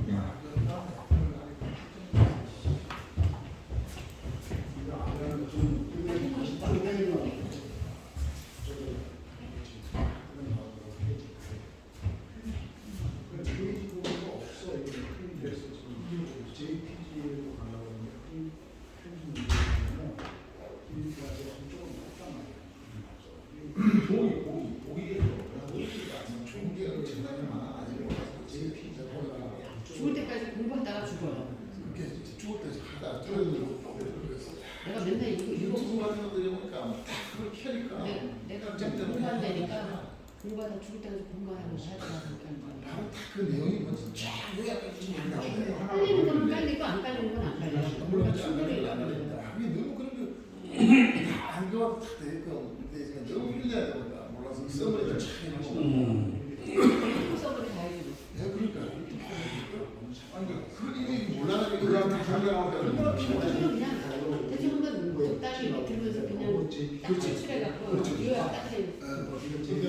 죽을 때까지 공부하다가 죽어요. 죽을 때 하다 떨어지고 그래서 내가 맨날 이거 유튜브 같은 거 들여보니까 다 그렇게 하니까 내가 공부한다니까 공부하다 죽을 때까지 공부하는 거 하더라고. 바로 딱 그 내용이 뭔지 쫙 요약해 빨리는 건 빨리고 안 빨리는 건 안 빨려. 뭔가 충돌이 나는 하긴 너무 그런 거다안 좋아도 다 되고 근데 이제 너무 흘려야 되니까 몰라서 써버리면 참 해놓고 써버리 다 해주고. 그러니까 아니 그 일이 몰라가지고 그냥 장난하고 얼마나 피곤해 그냥 대충 한번 적당히 이렇게 들으면서 그냥 딱 제출해갖고 요약 딱 해. 근데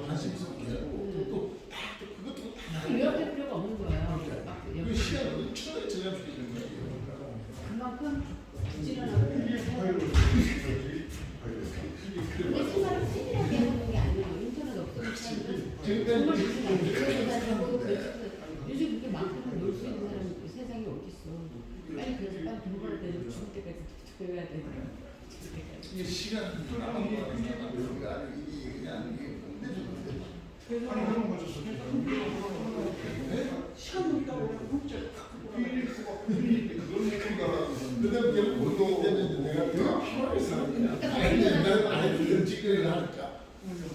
관심스럽게 하고 또딱 그것도 다 요약할 필요가 없는 거야. 그 시간을 천하게 절약할 수 있는 거예요. 그만큼 부지런하고 근데 생활을 세밀하게 하는 게 아니야. 인터넷 없으니까 정말 부지런하고 요즘 그렇게 많게는 놀 수 있는 사람 세상에 어딨어. 빨리 그래서 빨리 돈 벌어야 되는데 죽을 때까지 배워야 되더라. 이게 시간 남은 거 아니야? 이게 그냥 이게 끝내주는데. 시간 없다고 그다음에 운동 때문에 내가 피곤한 사람이야. 내가 안에 이런 짓거리를 하니까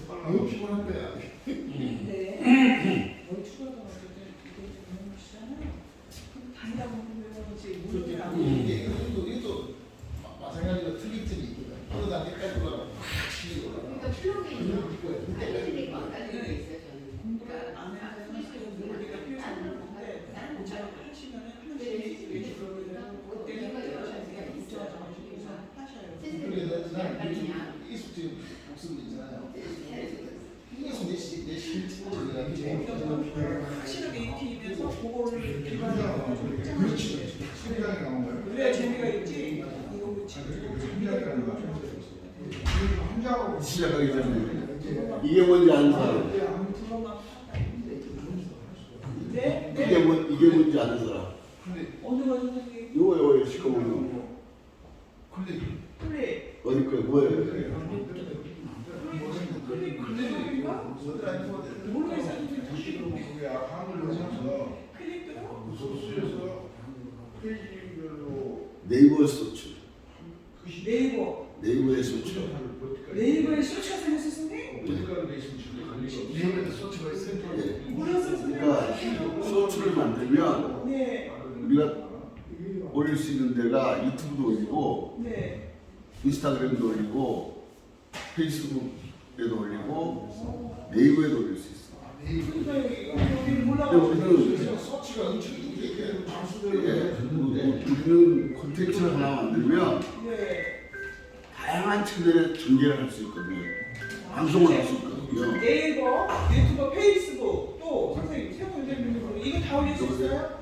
너무 피곤한 거야. 네. 머리 축구하다 왔을 때 이게 너무 시잖아요. 다니다 보면 이제 모르게 안 이것도 마찬가지로 특이점이 있거든. 어느 단계까지 올라가 확 치고 올라가. 그러니까 플로그에 있는 깔리는 거안 깔리는 게 있어요. 저는. 공부를 안 해서 우리가 필요한 건데 제가 하시면은 하나씩 이렇게 그러면 그때는 하셔요. 그래서 난 이수지 복습 있잖아요. 그래서 내 실체를 확실하게 익히면서 그거를 기반으로 그렇지. 신장이 나온 거야. 그래야 재미가 있지. 이거 그렇지. 신장이라는 거야. 혼자하고 시작하기 전에 이게 뭔지 아는 사람. 네? 이게 뭔지 아는 사람. 어느 거 선생님? 요거 시커먼 근데 클릭. 어디 거야 뭐예요? 클릭인가? 모르겠어요. 그게 함을 넣어서 클릭 들어? 소스에서 페이지별로 네이버 서치. 네이버의 서치. 네이버에 쇼츠가 생겼어 선생님? 어디까지 돼 있으면 절대 관리가 없어. 네이버에 소치가 있어요. 예. 몰랐어 선생님. 그러니까 서치를 만들면 네. 우리가 올릴 수 있는 데가 유튜브도 올리고 네. 인스타그램도 올리고 페이스북에도 올리고 네이버에도 올릴 수 있어. 그러니까 여기 근데 몰라가지고. 우리는 소치가 엄청 이렇게 우리는 콘텐츠를 하나 만들면 네. 다양한 채널에 전개를 할 수 있거든요. 방송을 할 수 있거든요. 네이버, 유튜브, 페이스북 또 선생님 세번 이거 다 올릴 수 있어요?